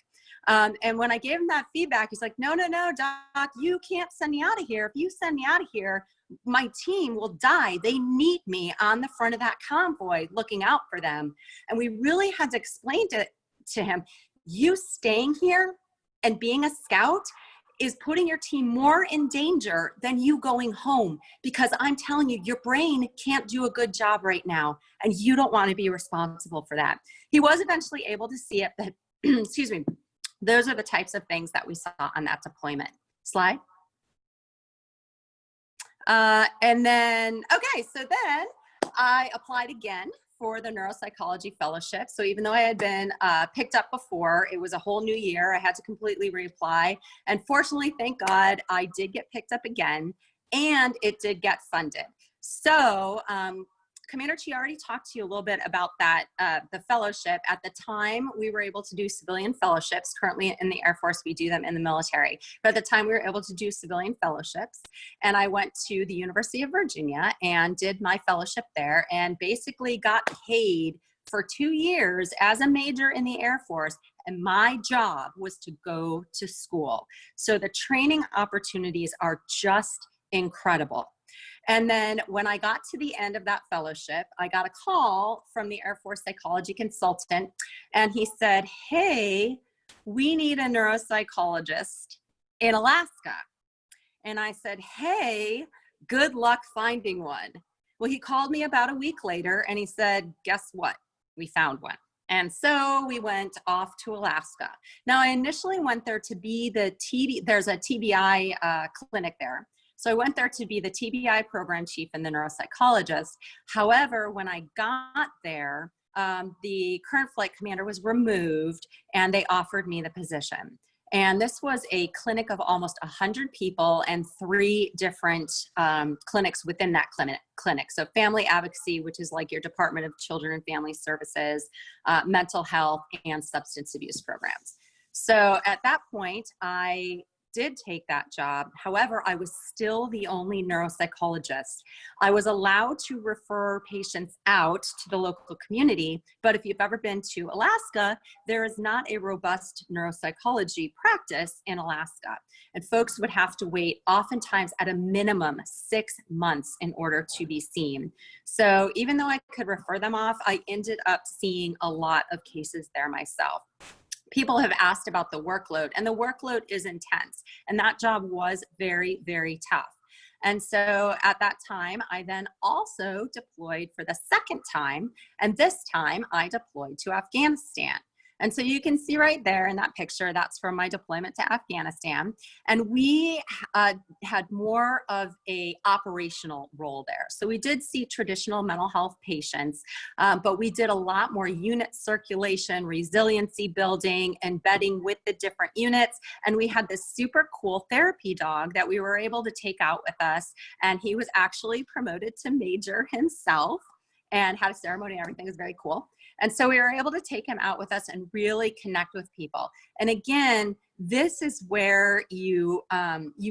And when I gave him that feedback, he's like, no, doc, you can't send me out of here. If you send me out of here, my team will die. They need me on the front of that convoy looking out for them. And we really had to explain to him, you staying here and being a scout is putting your team more in danger than you going home, because I'm telling you, your brain can't do a good job right now, and you don't want to be responsible for that. He was eventually able to see it, but excuse me, those are the types of things that we saw on that deployment. Slide. And then, okay, so then I applied again for the neuropsychology fellowship. So even though I had been picked up before, it was a whole new year. I had to completely reapply. And fortunately, thank God, I did get picked up again, and it did get funded. So Commander Chi already talked to you a little bit about that, the fellowship. At the time, we were able to do civilian fellowships. Currently in the Air Force, we do them in the military. But at the time, we were able to do civilian fellowships. And I went to the University of Virginia and did my fellowship there and basically got paid for 2 years as a major in the Air Force. And my job was to go to school. So the training opportunities are just incredible. And then when I got to the end of that fellowship, I got a call from the Air Force psychology consultant, and he said, hey, we need a neuropsychologist in Alaska. And I said, hey, good luck finding one. Well, he called me about a week later and he said, guess what? We found one. And so we went off to Alaska. Now, I initially went there to be the there's a TBI clinic there. So I went there to be the TBI program chief and the neuropsychologist. However, when I got there, the current flight commander was removed and they offered me the position. And this was a clinic of almost 100 people and 3 different clinics within that clinic. So family advocacy, which is like your Department of Children and Family Services, mental health, and substance abuse programs. So at that point, I did take that job. However, I was still the only neuropsychologist. I was allowed to refer patients out to the local community, but if you've ever been to Alaska, there is not a robust neuropsychology practice in Alaska. And folks would have to wait oftentimes at a minimum 6 months in order to be seen. So even though I could refer them off, I ended up seeing a lot of cases there myself. People have asked about the workload, and the workload is intense, and that job was very, very tough. And so at that time, I then also deployed for the second time, and this time I deployed to Afghanistan. And so you can see right there in that picture, that's from my deployment to Afghanistan. And we had more of a operational role there. So we did see traditional mental health patients, but we did a lot more unit circulation, resiliency building, embedding with the different units. And we had this super cool therapy dog that we were able to take out with us. And he was actually promoted to major himself and had a ceremony and everything. Was very cool. And so we were able to take him out with us and really connect with people. And again, this is where you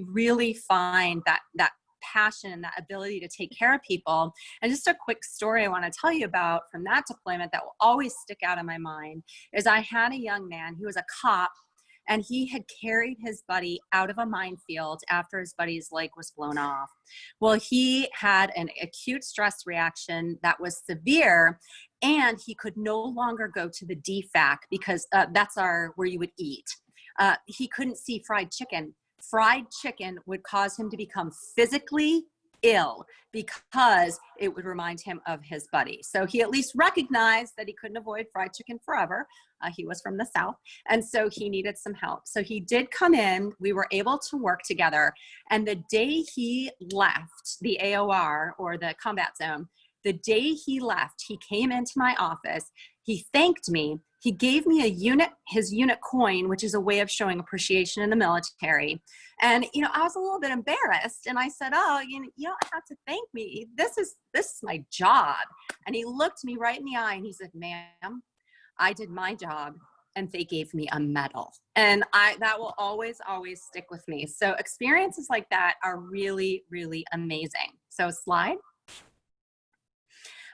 really find that passion, that ability to take care of people. And just a quick story I want to tell you about from that deployment that will always stick out in my mind is I had a young man, he was a cop, and he had carried his buddy out of a minefield after his buddy's leg was blown off. Well, he had an acute stress reaction that was severe, and he could no longer go to the DFAC because that's where you would eat. He couldn't see fried chicken. Fried chicken would cause him to become physically ill because it would remind him of his buddy. So he at least recognized that he couldn't avoid fried chicken forever. He was from the South, and so he needed some help. So he did come in. We were able to work together. And the day he left the AOR, or the combat zone, the day he left, he came into my office. He thanked me. He gave me his unit coin, which is a way of showing appreciation in the military. And, I was a little bit embarrassed. And I said, oh, you don't have to thank me. This is my job. And he looked me right in the eye and he said, ma'am, I did my job and they gave me a medal. And that will always, always stick with me. So experiences like that are really, really amazing. So slide.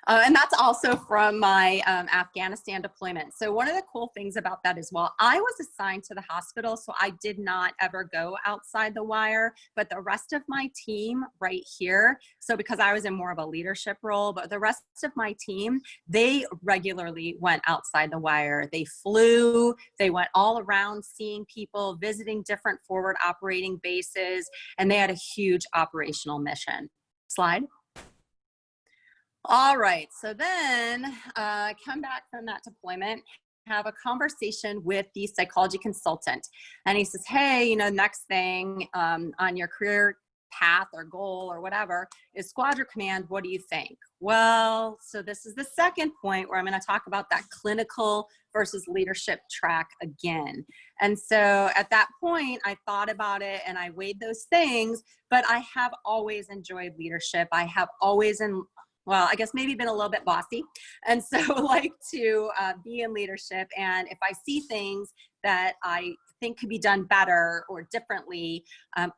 And that's also from my Afghanistan deployment. So one of the cool things about that as well, I was assigned to the hospital, so I did not ever go outside the wire, but the rest of my team right here, so because I was in more of a leadership role, but the rest of my team, they regularly went outside the wire. They flew, they went all around seeing people, visiting different forward operating bases, and they had a huge operational mission. Slide. All right, so then come back from that deployment, have a conversation with the psychology consultant. And he says, hey, next thing on your career path or goal or whatever is squadron command. What do you think? Well, so this is the second point where I'm going to talk about that clinical versus leadership track again. And so at that point, I thought about it and I weighed those things, but I have always enjoyed leadership. I have always I guess maybe been a little bit bossy. And so like to be in leadership. And if I see things that I think could be done better or differently,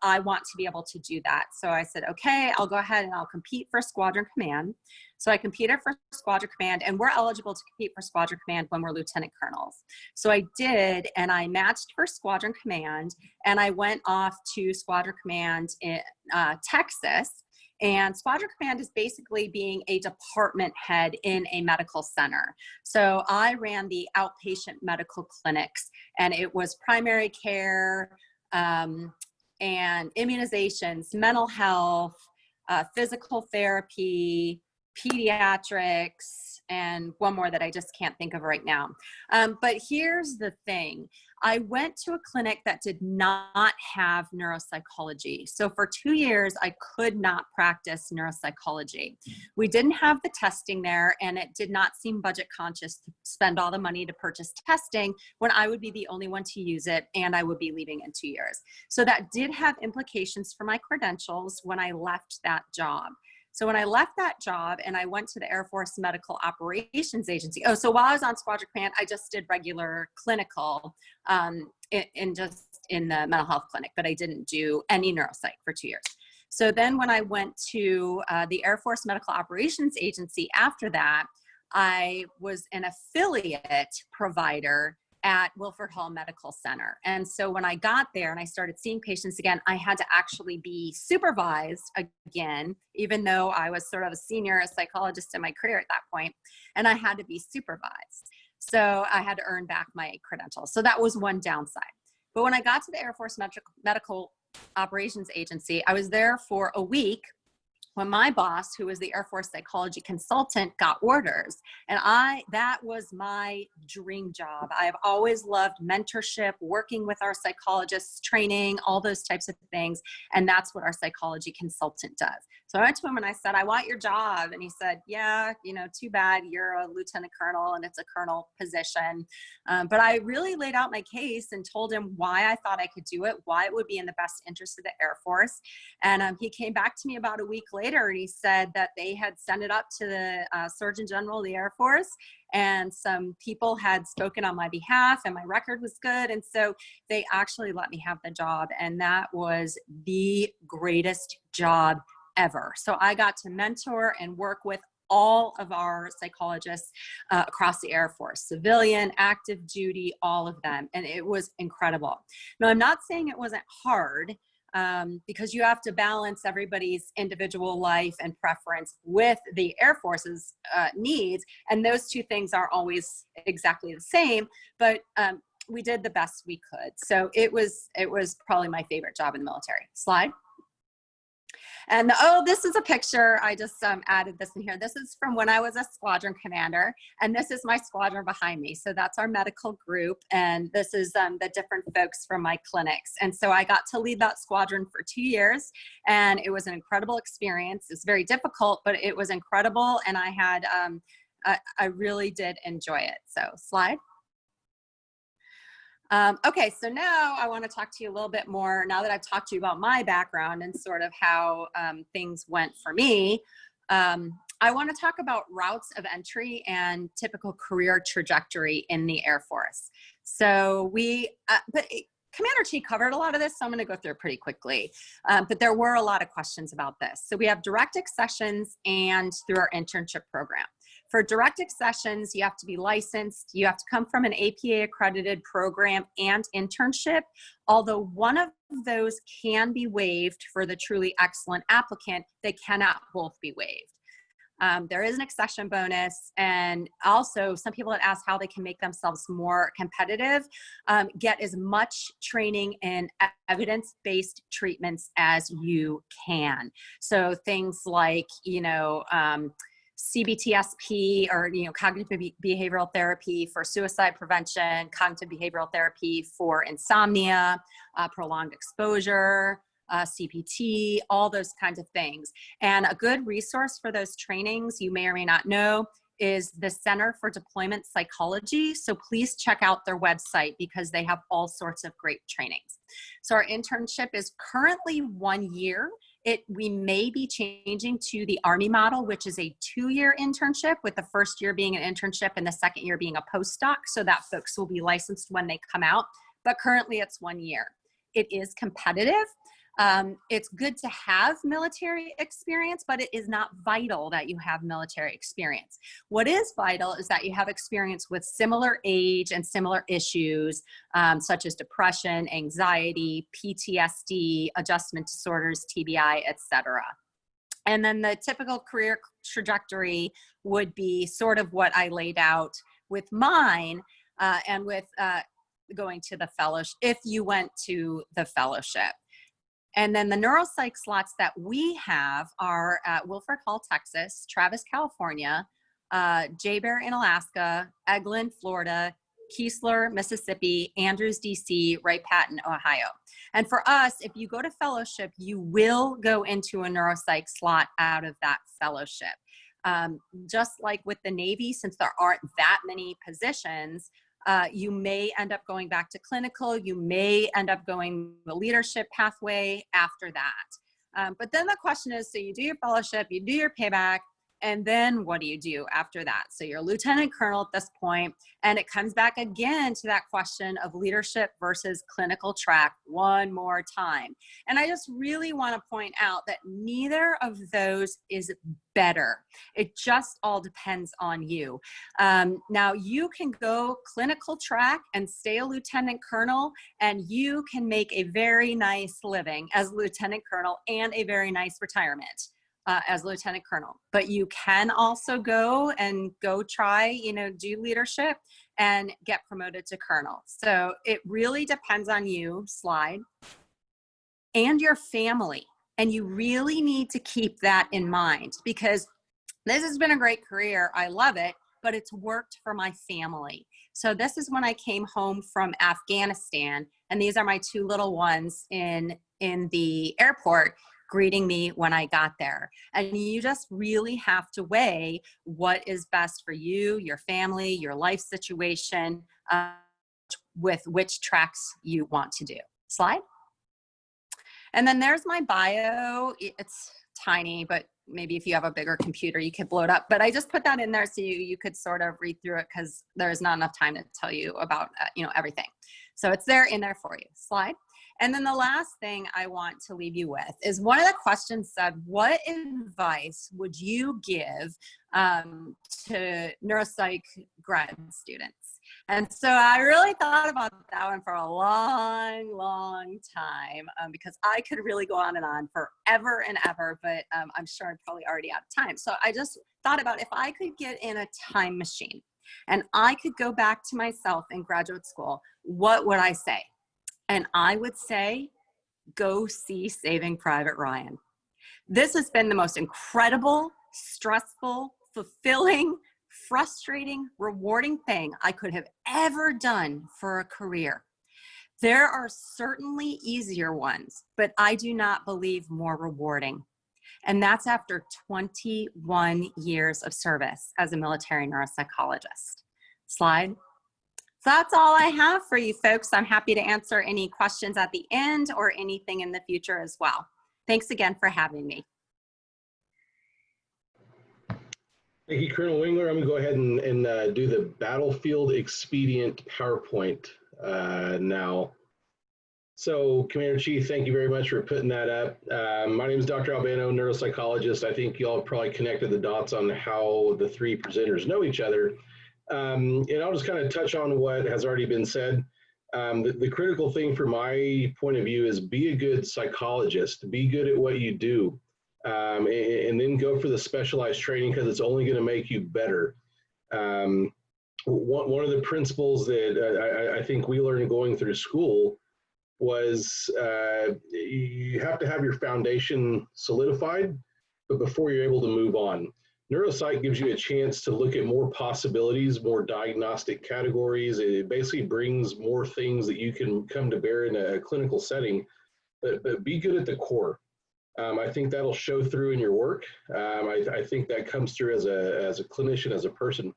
I want to be able to do that. So I said, okay, I'll go ahead and I'll compete for squadron command. So I competed for squadron command, and we're eligible to compete for squadron command when we're lieutenant colonels. So I did, and I matched for squadron command, and I went off to squadron command in Texas. And squadron command is basically being a department head in a medical center. So I ran the outpatient medical clinics, and it was primary care and immunizations, mental health, physical therapy, pediatrics, and one more that I just can't think of right now. But here's the thing. I went to a clinic that did not have neuropsychology. So for 2 years, I could not practice neuropsychology. We didn't have the testing there, and it did not seem budget conscious to spend all the money to purchase testing when I would be the only one to use it, and I would be leaving in 2 years. So that did have implications for my credentials when I left that job. So when I left that job and I went to the Air Force Medical Operations Agency, so while I was on Squadron Command, I just did regular clinical in the mental health clinic, but I didn't do any neuropsych for 2 years. So then when I went to the Air Force Medical Operations Agency after that, I was an affiliate provider at Wilford Hall Medical Center. And so when I got there and I started seeing patients again, I had to actually be supervised again, even though I was sort of a senior psychologist in my career at that point, and I had to be supervised. So I had to earn back my credentials. So that was one downside. But when I got to the Air Force Medical Operations Agency, I was there for a week when my boss, who was the Air Force psychology consultant, got orders. And that was my dream job. I've always loved mentorship, working with our psychologists, training, all those types of things. And that's what our psychology consultant does. So I went to him and I said, I want your job. And he said, yeah, too bad, you're a lieutenant colonel and it's a colonel position. But I really laid out my case and told him why I thought I could do it, why it would be in the best interest of the Air Force. And he came back to me about a week later and he said that they had sent it up to the Surgeon General of the Air Force, and some people had spoken on my behalf and my record was good. And so they actually let me have the job. And that was the greatest job ever. So I got to mentor and work with all of our psychologists across the Air Force, civilian, active duty, all of them. And it was incredible. Now, I'm not saying it wasn't hard, because you have to balance everybody's individual life and preference with the Air Force's needs. And those two things aren't always exactly the same, but we did the best we could. So it was probably my favorite job in the military. Slide. And this is a picture. I just added this in here. This is from when I was a squadron commander, and this is my squadron behind me. So that's our medical group, and this is the different folks from my clinics. And so I got to lead that squadron for 2 years, and it was an incredible experience. It's very difficult, but it was incredible, and I had I really did enjoy it. So slide. Okay, so now I want to talk to you a little bit more, now that I've talked to you about my background and sort of how things went for me. I want to talk about routes of entry and typical career trajectory in the Air Force. So but Commander Chi covered a lot of this, so I'm going to go through it pretty quickly. But there were a lot of questions about this. So we have direct accessions and through our internship program. For direct accessions, you have to be licensed. You have to come from an APA accredited program and internship, although one of those can be waived for the truly excellent applicant. They cannot both be waived. There is an accession bonus, and also some people that ask how they can make themselves more competitive, get as much training in evidence-based treatments as you can. So things like, CBTSP, or cognitive behavioral therapy for suicide prevention, cognitive behavioral therapy for insomnia, prolonged exposure, CPT, all those kinds of things. And a good resource for those trainings, you may or may not know, is the Center for Deployment Psychology. So please check out their website because they have all sorts of great trainings. So our internship is currently 1 year. We may be changing to the Army model, which is a 2-year internship, with the first year being an internship and the second year being a postdoc, so that folks will be licensed when they come out. But currently it's 1 year. It is competitive. It's good to have military experience, but it is not vital that you have military experience. What is vital is that you have experience with similar age and similar issues, such as depression, anxiety, PTSD, adjustment disorders, TBI, etc. And then the typical career trajectory would be sort of what I laid out with mine, and with going to the fellowship, if you went to the fellowship. And then the neuropsych slots that we have are at Wilford Hall, Texas, Travis, California, Jay-Bear in Alaska, Eglin, Florida, Keesler, Mississippi, Andrews, DC, Wright-Patton, Ohio. And for us, if you go to fellowship, you will go into a neuropsych slot out of that fellowship. Just like with the Navy, since there aren't that many positions, you may end up going back to clinical. You may end up going the leadership pathway after that. But then the question is, so you do your fellowship, you do your payback, and then what do you do after that? So you're a lieutenant colonel at this point, and it comes back again to that question of leadership versus clinical track one more time. And I just really want to point out that neither of those is better. It just all depends on you. Now you can go clinical track and stay a lieutenant colonel, and you can make a very nice living as lieutenant colonel and a very nice retirement. As lieutenant colonel, but you can also go try, do leadership and get promoted to colonel. So it really depends on you, slide, and your family. And you really need to keep that in mind, because this has been a great career. I love it, but it's worked for my family. So this is when I came home from Afghanistan, and these are my two little ones in the airport greeting me when I got there. And you just really have to weigh what is best for you, your family, your life situation, with which tracks you want to do. Slide. And then there's my bio. It's tiny, but maybe if you have a bigger computer, you could blow it up. But I just put that in there so you could sort of read through it, because there's not enough time to tell you about everything. So it's in there for you. Slide. And then the last thing I want to leave you with is, one of the questions said, what advice would you give to neuropsych grad students? And so I really thought about that one for a long, long time, because I could really go on and on forever and ever, but I'm sure I'm probably already out of time. So I just thought about, if I could get in a time machine and I could go back to myself in graduate school, what would I say? And I would say, go see Saving Private Ryan. This has been the most incredible, stressful, fulfilling, frustrating, rewarding thing I could have ever done for a career. There are certainly easier ones, but I do not believe more rewarding. And that's after 21 years of service as a military neuropsychologist. Slide. So that's all I have for you folks. I'm happy to answer any questions at the end or anything in the future as well. Thanks again for having me. Thank you, Colonel Wingler. I'm going to go ahead and do the battlefield expedient PowerPoint now. So, Commander Chief, thank you very much for putting that up. My name is Dr. Albano, neuropsychologist. I think you all probably connected the dots on how the three presenters know each other. And I'll just kind of touch on what has already been said. The critical thing from my point of view is, be a good psychologist, be good at what you do, and then go for the specialized training, because it's only going to make you better. One of the principles that I think we learned going through school was you have to have your foundation solidified, but before you're able to move on. Neuropsych gives you a chance to look at more possibilities, more diagnostic categories. It basically brings more things that you can come to bear in a clinical setting, but be good at the core. I think that'll show through in your work. I think that comes through as a clinician, as a person.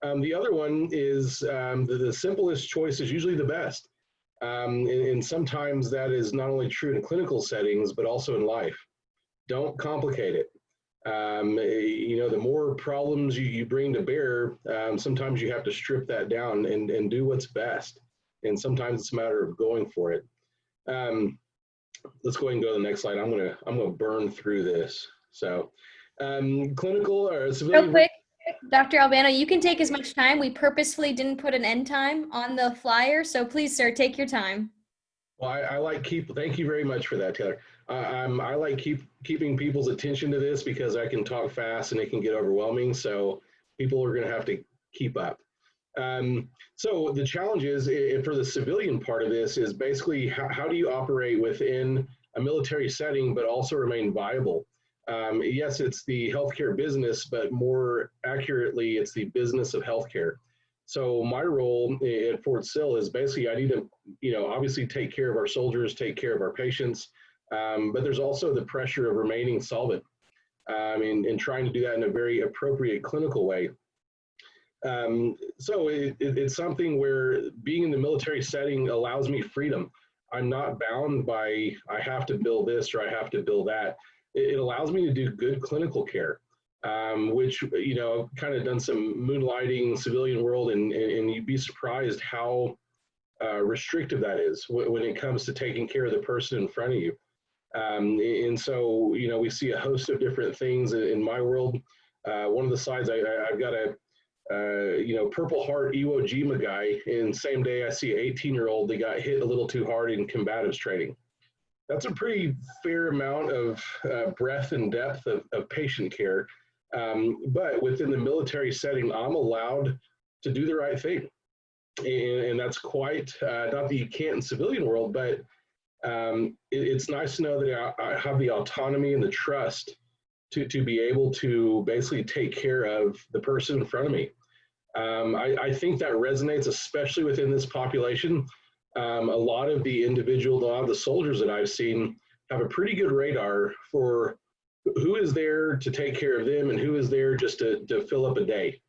The other one is the simplest choice is usually the best. And sometimes that is not only true in clinical settings, but also in life. Don't complicate it. The more problems you bring to bear, sometimes you have to strip that down and do what's best. And sometimes it's a matter of going for it. Let's go ahead and go to the next slide. I'm gonna burn through this. So, clinical or civilian. Real quick, Dr. Albano, you can take as much time. We purposefully didn't put an end time on the flyer, so please, sir, take your time. Well, thank you very much for that, Taylor. I like keeping people's attention to this, because I can talk fast and it can get overwhelming. So people are going to have to keep up. So the challenge is, for the civilian part of this, is basically how do you operate within a military setting, but also remain viable. Yes, it's the healthcare business, but more accurately, it's the business of healthcare. So my role at Fort Sill is basically I need to, obviously take care of our soldiers, take care of our patients, but there's also the pressure of remaining solvent and trying to do that in a very appropriate clinical way. So it's something where being in the military setting allows me freedom. I'm not bound by I have to bill this or I have to bill that. It allows me to do good clinical care, which, kind of done some moonlighting civilian world, and you'd be surprised how restrictive that is when it comes to taking care of the person in front of you. And so, we see a host of different things in my world. One of the slides, I've got a Purple Heart Iwo Jima guy, and same day I see an 18-year-old that got hit a little too hard in combatives training. That's a pretty fair amount of breadth and depth of patient care. But within the military setting, I'm allowed to do the right thing. And that's quite, not that you can't in civilian world, but it's nice to know that I have the autonomy and the trust to be able to basically take care of the person in front of me. I think that resonates, especially within this population. A lot of the soldiers that I've seen have a pretty good radar for who is there to take care of them and who is there just to fill up a day.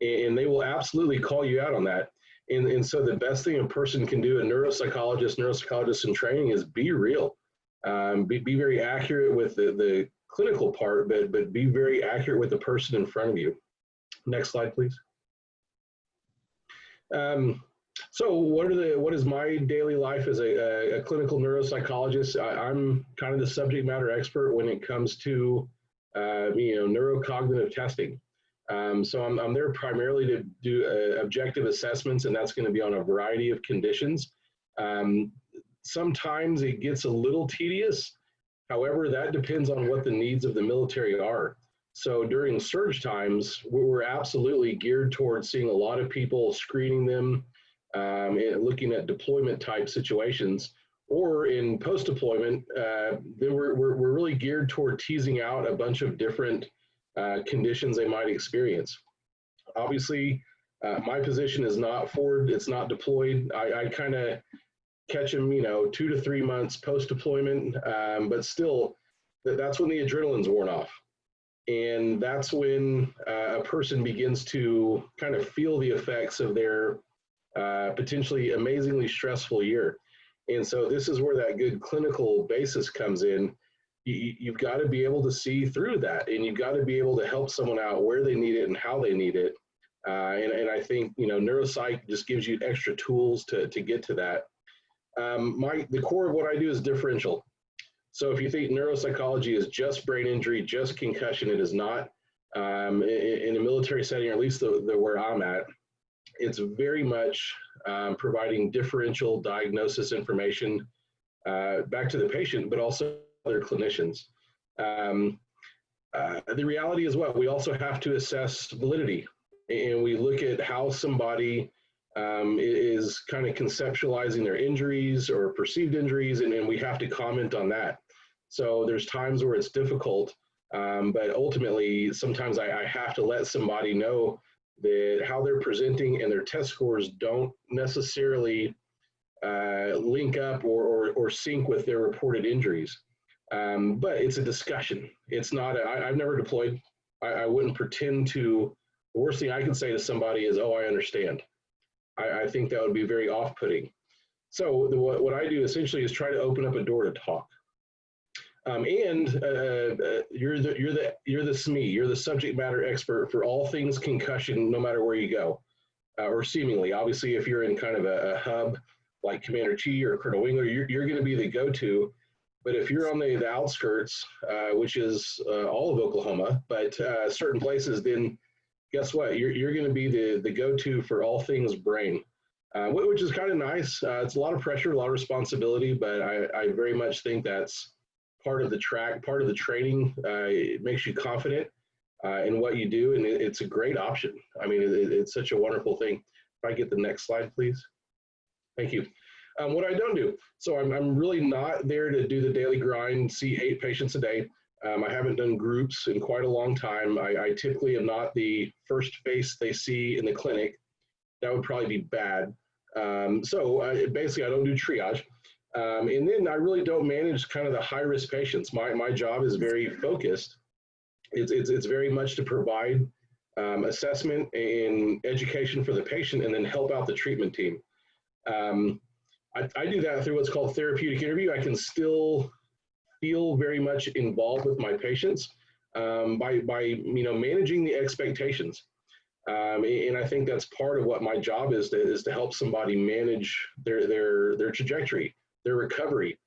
And they will absolutely call you out on that. And so the best thing a person can do, a neuropsychologist in training, is be real. Be very accurate with the clinical part, but be very accurate with the person in front of you. Next slide, please. So what is my daily life as a clinical neuropsychologist? I'm kind of the subject matter expert when it comes to neurocognitive testing. So I'm there primarily to do objective assessments, and that's going to be on a variety of conditions. Sometimes it gets a little tedious. However, that depends on what the needs of the military are. So during surge times, we're absolutely geared towards seeing a lot of people, screening them, and looking at deployment type situations. Or in post-deployment, then we're really geared toward teasing out a bunch of different conditions they might experience. Obviously, my position is not forward, it's not deployed. I kind of catch them, 2 to 3 months post-deployment, but still, that's when the adrenaline's worn off. And that's when a person begins to kind of feel the effects of their potentially amazingly stressful year. And so this is where that good clinical basis comes in. You've got to be able to see through that, and you've got to be able to help someone out where they need it and how they need it. And I think, neuropsych just gives you extra tools to get to that. The core of what I do is differential. So if you think neuropsychology is just brain injury, just concussion, it is not. In a military setting, or at least where I'm at, it's very much providing differential diagnosis information back to the patient, but also other clinicians. The reality is what? We also have to assess validity, and we look at how somebody is kind of conceptualizing their injuries or perceived injuries, and we have to comment on that. So there's times where it's difficult, but ultimately, sometimes I have to let somebody know that how they're presenting and their test scores don't necessarily link up or sync with their reported injuries. But it's a discussion. It's not, I've never deployed. I wouldn't pretend to, the worst thing I can say to somebody is, oh, I understand. I think that would be very off-putting. So what I do essentially is try to open up a door to talk. You're the SME, you're the subject matter expert for all things concussion, no matter where you go, or seemingly. Obviously, if you're in kind of a hub like Commander Chi or Colonel Wingler, you're going to be the go-to. But if you're on the outskirts, which is all of Oklahoma, but certain places, then guess what? You're going to be the go-to for all things brain, which is kind of nice. It's a lot of pressure, a lot of responsibility, but I very much think that's part of the track, part of the training. It makes you confident in what you do, and it's a great option. I mean, it's such a wonderful thing. If I get the next slide, please. Thank you. What I don't do. So I'm really not there to do the daily grind, see 8 patients a day. I haven't done groups in quite a long time. I typically am not the first face they see in the clinic. That would probably be bad. Basically, I don't do triage. And then I really don't manage kind of the high risk patients. My job is very focused. It's very much to provide assessment and education for the patient and then help out the treatment team. I do that through what's called therapeutic interview. I can still feel very much involved with my patients by managing the expectations. And I think that's part of what my job is to help somebody manage their trajectory, their recovery.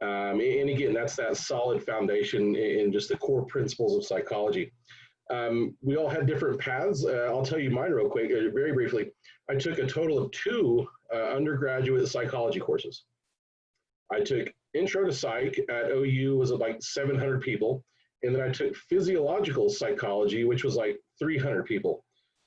And again, that's that solid foundation in just the core principles of psychology. We all had different paths. I'll tell you mine real quick, very briefly. I took a total of 2 undergraduate psychology courses. I took Intro to Psych at OU, was like 700 people. And then I took Physiological Psychology, which was like 300 people.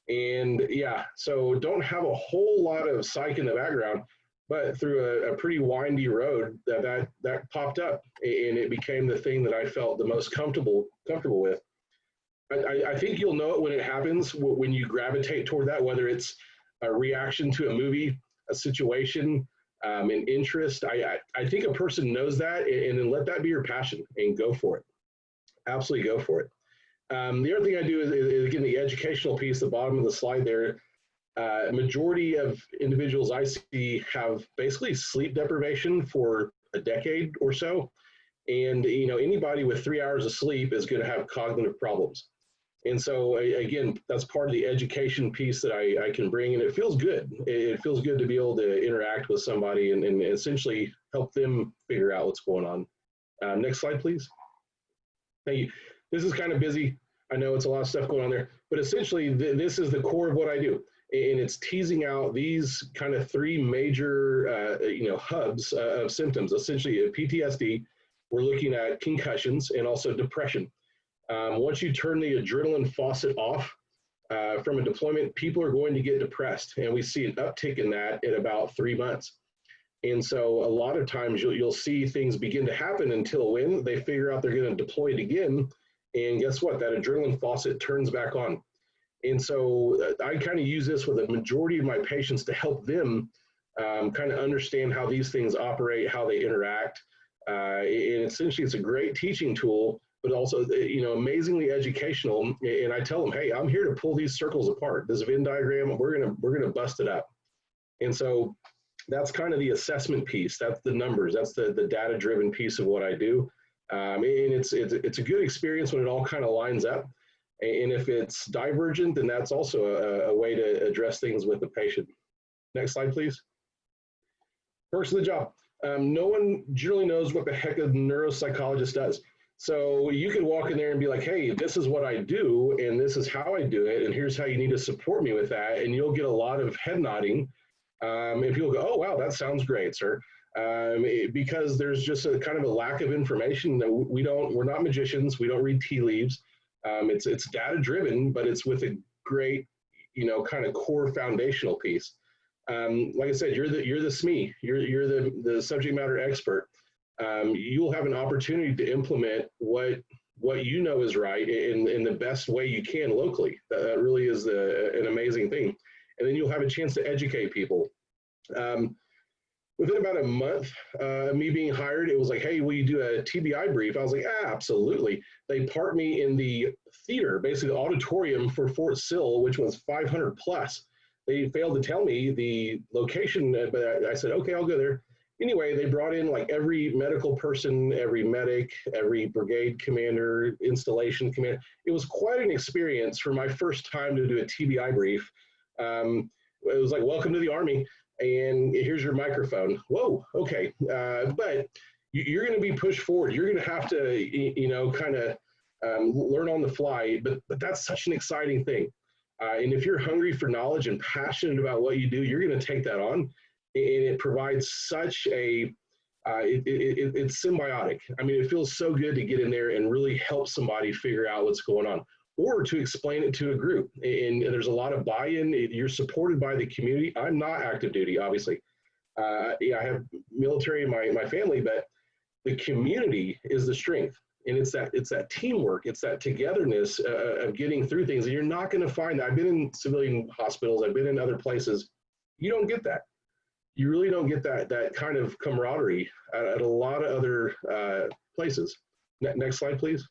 And yeah, so don't have a whole lot of psych in the background, but through a pretty windy road that popped up, and it became the thing that I felt the most comfortable with. I think you'll know it when it happens, when you gravitate toward that, whether it's a reaction to a movie, a situation, an interest. I think a person knows that, and then let that be your passion and go for it. Absolutely go for it. The other thing I do is again, the educational piece, the bottom of the slide there. Majority of individuals I see have basically sleep deprivation for a decade or so. And anybody with 3 hours of sleep is going to have cognitive problems. And so again, that's part of the education piece that I can bring, and it feels good. It feels good to be able to interact with somebody and essentially help them figure out what's going on. Next slide, please. Thank you. This is kind of busy. I know it's a lot of stuff going on there, but essentially this is the core of what I do. And it's teasing out these kind of 3 major, hubs of symptoms. Essentially PTSD, we're looking at concussions and also depression. Once you turn the adrenaline faucet off from a deployment, people are going to get depressed. And we see an uptick in that at about 3 months. And so a lot of times you'll see things begin to happen until when they figure out they're going to deploy it again. And guess what? That adrenaline faucet turns back on. And so I kind of use this with a majority of my patients to help them kind of understand how these things operate, how they interact. And essentially, it's a great teaching tool, but also, amazingly educational. And I tell them, hey, I'm here to pull these circles apart. This Venn diagram, we're gonna bust it up. And so that's kind of the assessment piece. That's the numbers. That's the data-driven piece of what I do. And it's a good experience when it all kind of lines up. And if it's divergent, then that's also a way to address things with the patient. Next slide, please. Perks of the job. No one generally knows what the heck a neuropsychologist does. So you could walk in there and be like, hey, this is what I do, and this is how I do it, and here's how you need to support me with that. And you'll get a lot of head nodding. And people go, oh, wow, that sounds great, sir. Because there's just a kind of a lack of information that we're not magicians. We don't read tea leaves. It's data driven, but it's with a great, kind of core foundational piece. Like I said, you're the SME, you're the subject matter expert. You'll have an opportunity to implement what you know is right in the best way you can locally. That really is an amazing thing. And then you'll have a chance to educate people. Within about a month, me being hired, it was like, hey, will you do a TBI brief? I was like, absolutely. They parked me in the theater, basically the auditorium for Fort Sill, which was 500 plus. They failed to tell me the location, but I said, okay, I'll go there. Anyway, they brought in like every medical person, every medic, every brigade commander, installation commander. It was quite an experience for my first time to do a TBI brief. It was like, welcome to the Army, and here's your microphone. Whoa, okay. But you're going to be pushed forward. You're going to have to, kind of learn on the fly, but that's such an exciting thing. And if you're hungry for knowledge and passionate about what you do, you're going to take that on. And it provides such a, it's symbiotic. I mean, it feels so good to get in there and really help somebody figure out what's going on, or to explain it to a group. And there's a lot of buy-in. You're supported by the community. I'm not active duty, obviously. Yeah, I have military in my family, but the community is the strength. And it's that teamwork, it's that togetherness of getting through things. And you're not going to find that. I've been in civilian hospitals, I've been in other places. You don't get that. You really don't get that kind of camaraderie at a lot of other places. Next slide, please.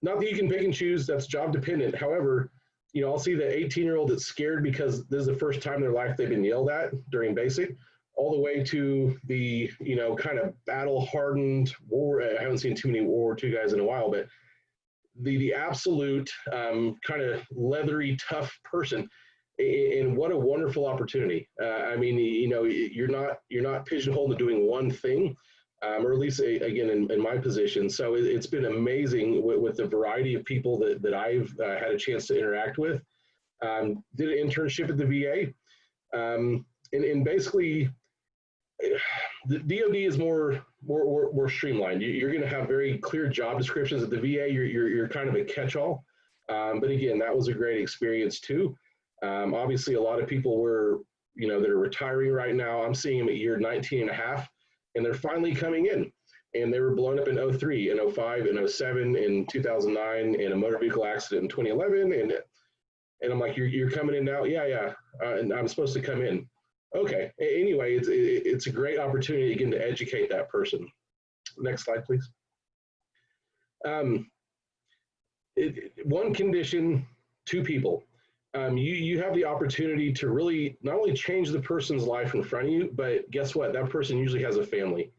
Not that you can pick and choose, that's job dependent. However, I'll see the 18-year-old that's scared because this is the first time in their life they've been yelled at during basic, all the way to the, kind of battle-hardened war. I haven't seen too many World War II guys in a while, but the absolute kind of leathery, tough person. And what a wonderful opportunity. I mean, you're not pigeonholed to doing one thing, or at least, again, in my position. So it's been amazing with the variety of people that I've had a chance to interact with. Did an internship at the VA. And basically, the DoD is more streamlined. You're going to have very clear job descriptions. At the VA, you're kind of a catch-all. But again, that was a great experience too. Obviously, a lot of people that are retiring right now. I'm seeing them at year 19 and a half, and they're finally coming in. And they were blown up in 03, in 05, in 07, in 2009, in a motor vehicle accident in 2011. And I'm like, you're coming in now? Yeah. And I'm supposed to come in. Okay. Anyway, it's a great opportunity again to educate that person. Next slide, please. One condition, two people. You have the opportunity to really not only change the person's life in front of you, but guess what? That person usually has a family.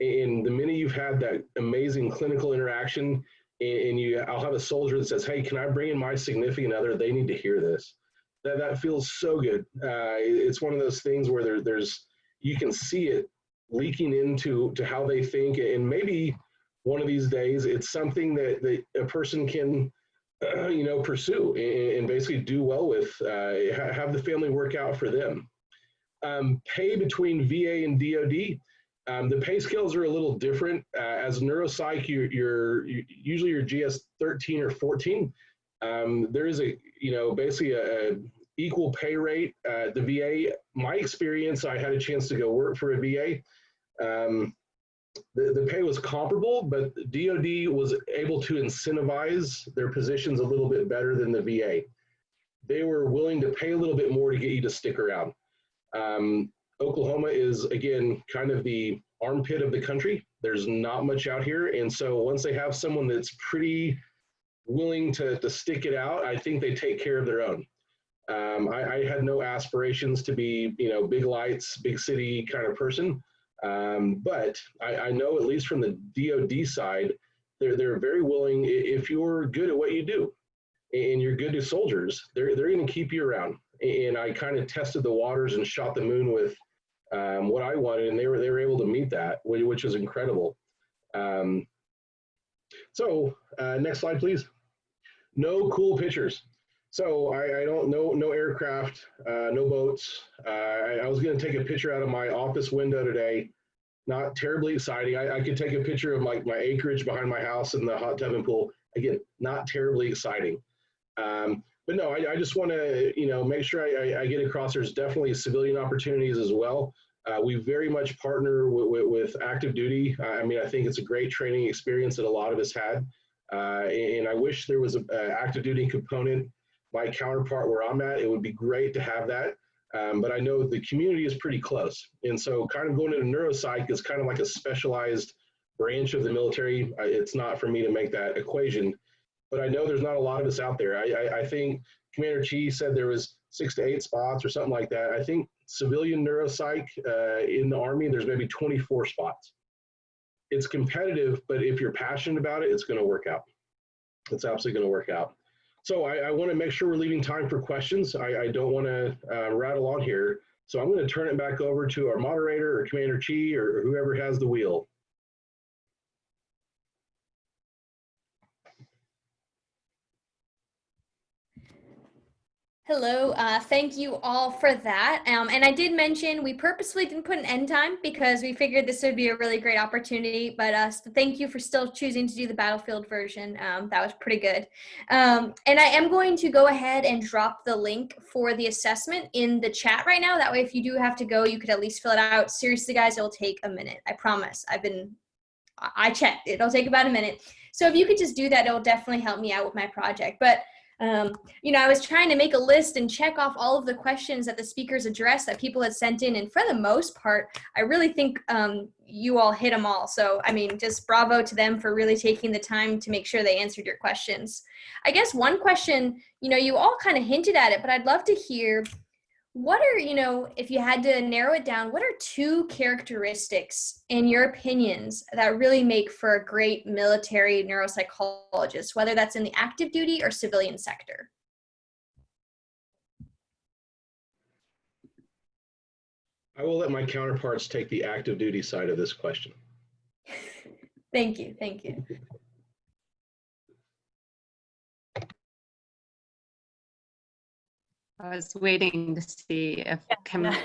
And the minute you've had that amazing clinical interaction, and I'll have a soldier that says, hey, can I bring in my significant other? They need to hear this. That feels so good. It's one of those things where you can see it leaking into how they think. And maybe one of these days, it's something that a person can pursue and basically do well with, have the family work out for them. Pay between VA and DoD. The pay scales are a little different. As a neuropsych, you're usually your GS 13 or 14. There is basically a equal pay rate. The VA, my experience, I had a chance to go work for a VA. The pay was comparable, but DoD was able to incentivize their positions a little bit better than the VA. They were willing to pay a little bit more to get you to stick around. Oklahoma is, again, kind of the armpit of the country. There's not much out here. And so once they have someone that's pretty willing to stick it out, I think they take care of their own. I had no aspirations to be, big lights, big city kind of person. But I know, at least from the DoD side, they're very willing. If you're good at what you do and you're good to soldiers, they're going to keep you around. And I kind of tested the waters and shot the moon with what I wanted, and they were able to meet that, which was incredible. So next slide, please. No cool pictures. So I don't know, no aircraft, no boats. I was going to take a picture out of my office window today. Not terribly exciting. I could take a picture of my acreage behind my house and the hot tub and pool. Again, not terribly exciting. But no, I just want to, make sure I get across. There's definitely civilian opportunities as well. We very much partner with active duty. I think it's a great training experience that a lot of us had. And I wish there was an active duty component. My counterpart where I'm at, it would be great to have that. But I know the community is pretty close. And so kind of going into neuropsych is kind of like a specialized branch of the military. It's not for me to make that equation, but I know there's not a lot of us out there. I think Commander Chi said there was 6 to 8 spots or something like that. I think civilian neuropsych in the Army, there's maybe 24 spots. It's competitive, but if you're passionate about it, it's going to work out. It's absolutely going to work out. So I want to make sure we're leaving time for questions. I don't want to rattle on here. So I'm going to turn it back over to our moderator or Commander Chi or whoever has the wheel. Hello, thank you all for that. And I did mention we purposefully didn't put an end time because we figured this would be a really great opportunity. But thank you for still choosing to do the Battlefield version. That was pretty good. And I am going to go ahead and drop the link for the assessment in the chat right now. That way, if you do have to go, you could at least fill it out. Seriously, guys, it'll take a minute. I promise. I checked. It'll take about a minute. So if you could just do that, it'll definitely help me out with my project. But I was trying to make a list and check off all of the questions that the speakers addressed that people had sent in. And for the most part, I really think you all hit them all. So, I mean, just bravo to them for really taking the time to make sure they answered your questions. I guess one question, you all kind of hinted at it, but I'd love to hear what are, if you had to narrow it down, what are two characteristics, in your opinions, that really make for a great military neuropsychologist, whether that's in the active duty or civilian sector? I will let my counterparts take the active duty side of this question. Thank you. Thank you. I was waiting to see if Commander.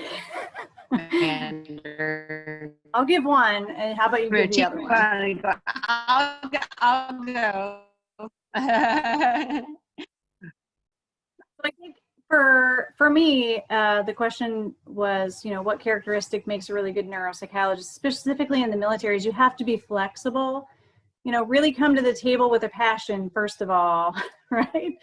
I'll give one, and how about you give the other one? I'll go. I think for me, the question was, what characteristic makes a really good neuropsychologist, specifically in the military, is you have to be flexible. Really come to the table with a passion, first of all, right?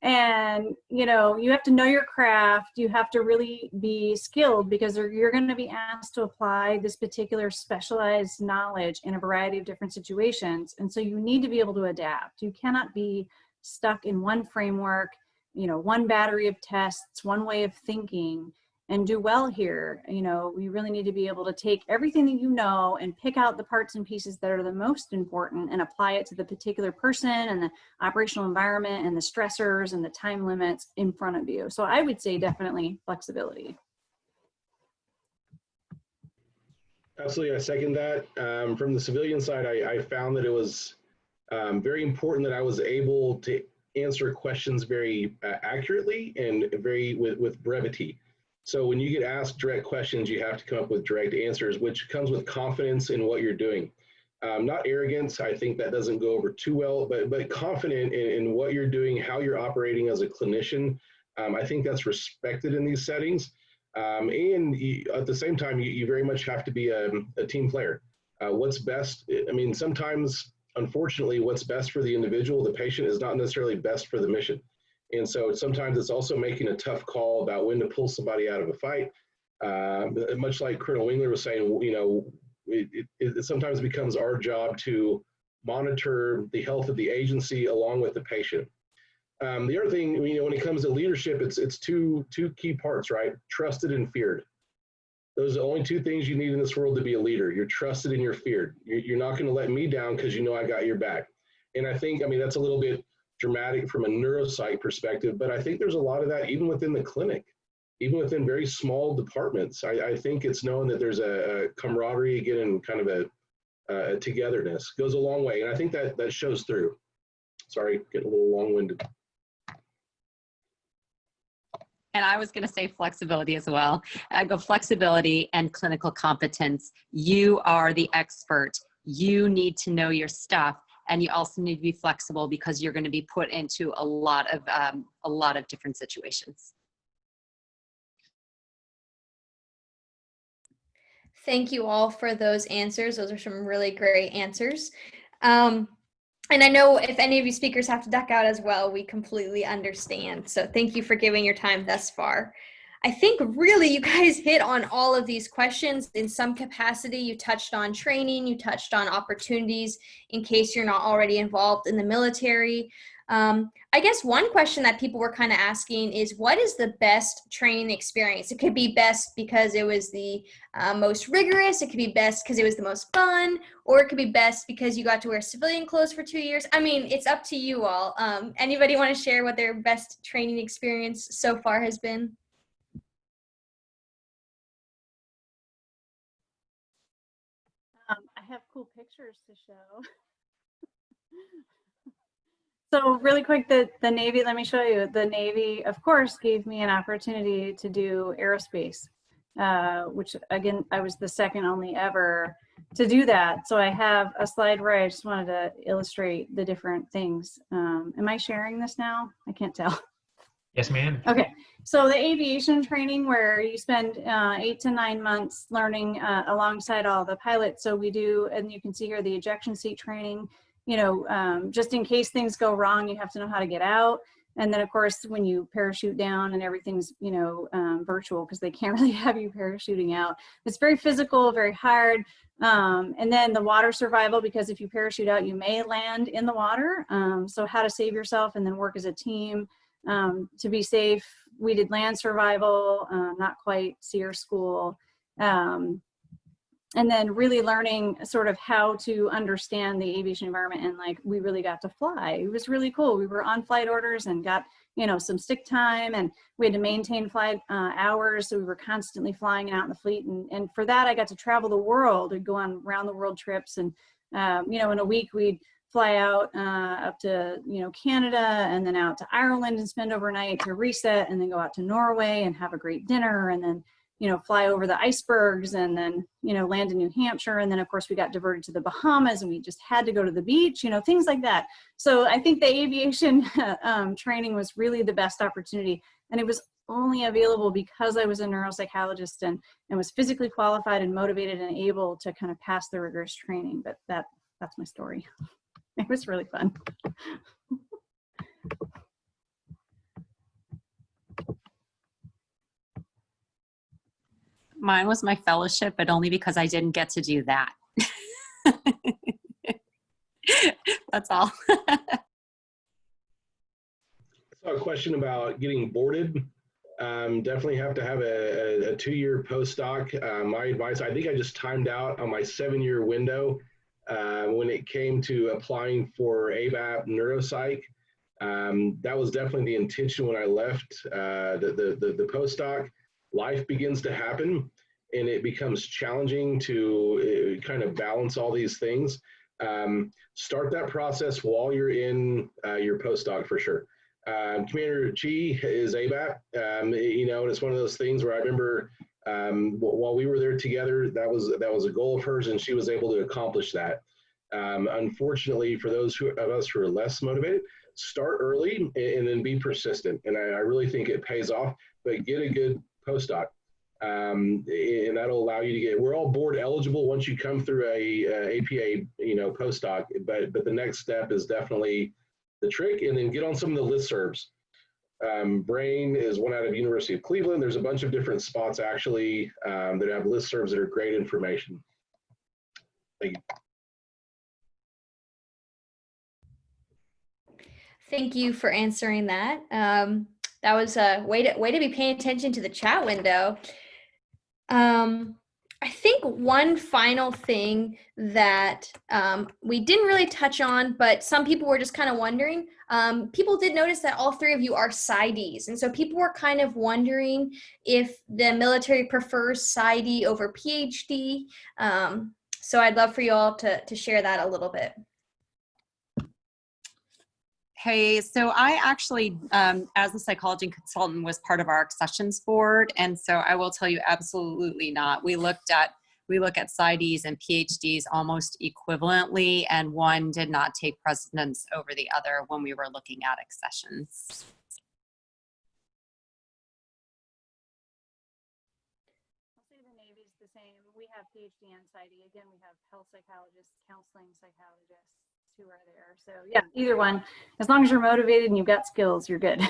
And, you have to know your craft. You have to really be skilled because you're going to be asked to apply this particular specialized knowledge in a variety of different situations. And so you need to be able to adapt. You cannot be stuck in one framework, one battery of tests, one way of thinking, and do well here. We really need to be able to take everything that you know and pick out the parts and pieces that are the most important and apply it to the particular person and the operational environment and the stressors and the time limits in front of you. So I would say definitely flexibility. Absolutely, I second that. From the civilian side, I found that it was very important that I was able to answer questions very accurately and with brevity. So when you get asked direct questions, you have to come up with direct answers, which comes with confidence in what you're doing. Not arrogance, I think that doesn't go over too well, but confident in what you're doing, how you're operating as a clinician. I think that's respected in these settings. And at the same time, you very much have to be a team player. What's best, sometimes, unfortunately, what's best for the individual, the patient, is not necessarily best for the mission. And so sometimes it's also making a tough call about when to pull somebody out of a fight. Much like Colonel Wingler was saying, it sometimes becomes our job to monitor the health of the agency along with the patient. The other thing, when it comes to leadership, it's two key parts, right? Trusted and feared. Those are the only two things you need in this world to be a leader. You're trusted and you're feared. You're not going to let me down because I got your back. And I think, that's a little bit dramatic from a neuropsych perspective, but I think there's a lot of that even within the clinic, even within very small departments. I think it's known that there's a camaraderie, again, and kind of a togetherness goes a long way. And I think that shows through. Sorry, getting a little long-winded. And I was going to say flexibility as well. I go flexibility and clinical competence. You are the expert. You need to know your stuff. And you also need to be flexible because you're going to be put into a lot of different situations. Thank you all for those answers. Those are some really great answers. And I know if any of you speakers have to duck out as well, we completely understand. So thank you for giving your time thus far. I think really you guys hit on all of these questions in some capacity. You touched on training, you touched on opportunities in case you're not already involved in the military. I guess one question that people were kind of asking is, what is the best training experience? It could be best because it was the most rigorous, it could be best because it was the most fun, or it could be best because you got to wear civilian clothes for 2 years. It's up to you all. Anybody want to share what their best training experience so far has been? I have cool pictures to show. So really quick, the Navy, let me show you. The Navy, of course, gave me an opportunity to do aerospace, which again, I was the second only ever to do that. So I have a slide where I just wanted to illustrate the different things. Am I sharing this now? I can't tell. Yes, ma'am. Okay, so the aviation training where you spend 8 to 9 months learning alongside all the pilots. So we do, and you can see here the ejection seat training, you know, just in case things go wrong, you have to know how to get out. And then of course, when you parachute down and everything's, you know, virtual because they can't really have you parachuting out. It's very physical, very hard. And then the water survival, because if you parachute out, you may land in the water. So how to save yourself and then work as a team to be safe. We did land survival, not quite SEER school. And then really learning sort of how to understand the aviation environment, and like we really got to fly. It was really cool. We were on flight orders and got, you know, some stick time, and we had to maintain flight hours. So we were constantly flying out in the fleet. And for that, I got to travel the world and go on round the world trips. And, you know, in a week we'd fly out up to, you know, Canada, and then out to Ireland and spend overnight to reset, and then go out to Norway and have a great dinner, and then, you know, fly over the icebergs, and then, you know, land in New Hampshire. And then of course we got diverted to the Bahamas and we just had to go to the beach, you know, things like that. So I think the aviation training was really the best opportunity. And it was only available because I was a neuropsychologist and was physically qualified and motivated and able to kind of pass the rigorous training. But that's my story. It was really fun. Mine was my fellowship, but only because I didn't get to do that. That's all. I saw a question about getting boarded. Definitely have to have a 2-year postdoc. My advice, I think I just timed out on my 7-year window when it came to applying for ABAP neuropsych. That was definitely the intention when I left the postdoc. Life begins to happen and it becomes challenging to kind of balance all these things. Start that process while you're in your postdoc for sure. Commander Chi is ABAP, you know, and it's one of those things where I remember while we were there together, that was a goal of hers, and she was able to accomplish that. Unfortunately, for those of us who are less motivated, start early and then be persistent. And I really think it pays off, but get a good postdoc. And that'll allow you to get, we're all board eligible once you come through a APA, you know, postdoc, but the next step is definitely the trick, and then get on some of the listservs. Brain is one out of University of Cleveland. There's a bunch of different spots actually that have listservs that are great information. Thank you. Thank you for answering that. That was a way to be paying attention to the chat window. I think one final thing that we didn't really touch on, but some people were just kind of wondering, people did notice that all 3 of you are PsyDs. And so people were kind of wondering if the military prefers PsyD over PhD. So I'd love for you all to share that a little bit. Hey, so I actually, as a psychology consultant, was part of our accessions board. And so I will tell you, absolutely not. We look at PsyDs and PhDs almost equivalently, and one did not take precedence over the other when we were looking at accessions. I'll say the Navy's the same. We have PhD and PsyD. Again, we have health psychologists, counseling psychologists who are there. So yeah, either one. As long as you're motivated and you've got skills, you're good.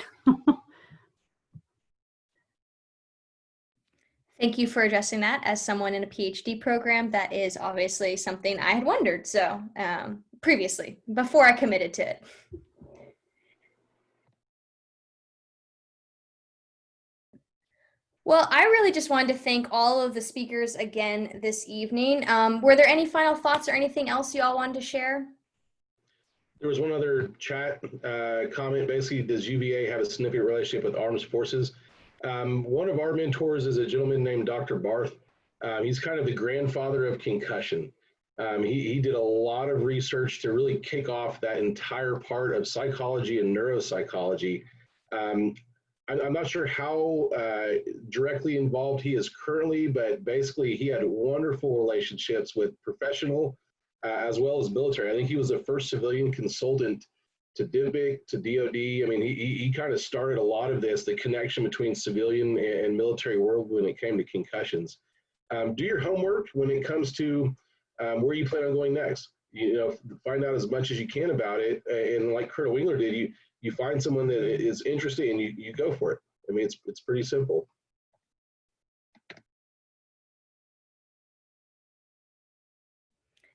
Thank you for addressing that. As someone in a PhD program, that is obviously something I had wondered. So previously, before I committed to it. Well, I really just wanted to thank all of the speakers again this evening. Were there any final thoughts or anything else you all wanted to share? There was one other chat comment. Basically, does UVA have a significant relationship with armed forces? One of our mentors is a gentleman named Dr. Barth. He's kind of the grandfather of concussion. He did a lot of research to really kick off that entire part of psychology and neuropsychology. I'm not sure how directly involved he is currently, but basically he had wonderful relationships with professional as well as military. I think he was the first civilian consultant to DIVIC, to DOD. I mean, he kind of started a lot of this, the connection between civilian and military world when it came to concussions. Do your homework when it comes to where you plan on going next. You know, find out as much as you can about it. And like Colonel Wingler did, you find someone that is interested and you go for it. I mean, it's pretty simple.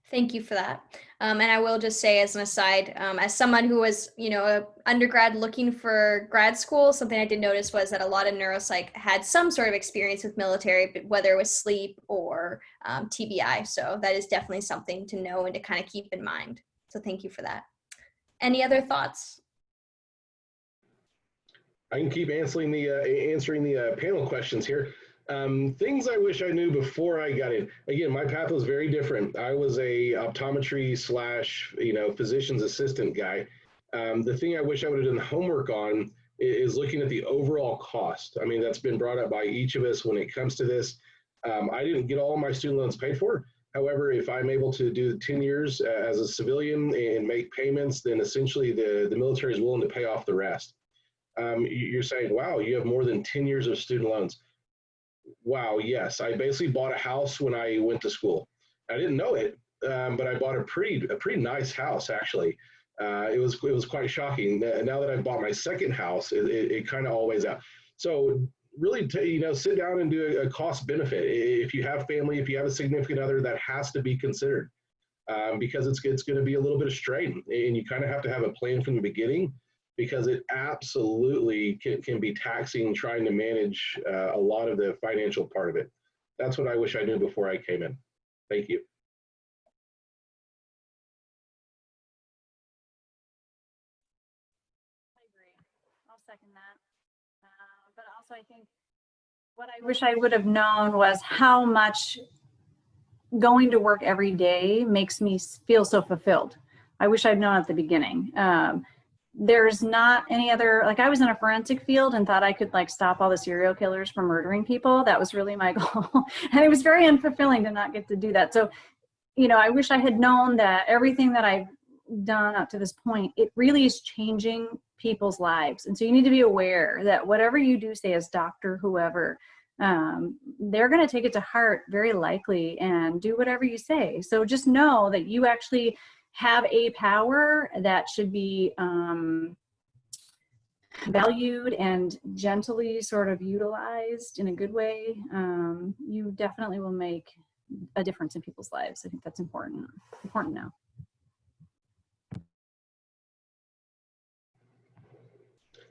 Thank you for that. And I will just say as an aside, as someone who was, an undergrad looking for grad school, something I did notice was that a lot of neuropsych had some sort of experience with military, but whether it was sleep or TBI. So that is definitely something to know and to kind of keep in mind. So thank you for that. Any other thoughts? I can keep answering the panel questions here. Things I wish I knew before I got in. Again, my path was very different. I was a optometry / physician's assistant guy. The thing I wish I would have done homework on is looking at the overall cost. I mean, that's been brought up by each of us when it comes to this. I didn't get all my student loans paid for. However, if I'm able to do 10 years as a civilian and make payments, then essentially the military is willing to pay off the rest. You're saying, wow, you have more than 10 years of student loans. Wow, yes. I basically bought a house when I went to school. I didn't know it, but I bought a pretty nice house, actually. It was quite shocking. Now that I've bought my second house, it kind of all weighs out. So really, sit down and do a cost benefit. If you have family, if you have a significant other, that has to be considered because it's going to be a little bit of strain, and you kind of have to have a plan from the beginning, because it absolutely can be taxing trying to manage a lot of the financial part of it. That's what I wish I knew before I came in. Thank you. I agree. I'll second that. But also I think what I wish I would have known was how much going to work every day makes me feel so fulfilled. I wish I'd known at the beginning. There's not any other, like I was in a forensic field and thought I could like stop all the serial killers from murdering people. That was really my goal. And it was very unfulfilling to not get to do that. So, I wish I had known that everything that I've done up to this point, it really is changing people's lives. And so you need to be aware that whatever you do say as doctor, whoever, they're going to take it to heart very likely and do whatever you say. So just know that you actually have a power that should be valued and gently sort of utilized in a good way. You definitely will make a difference in people's lives. I think that's important now.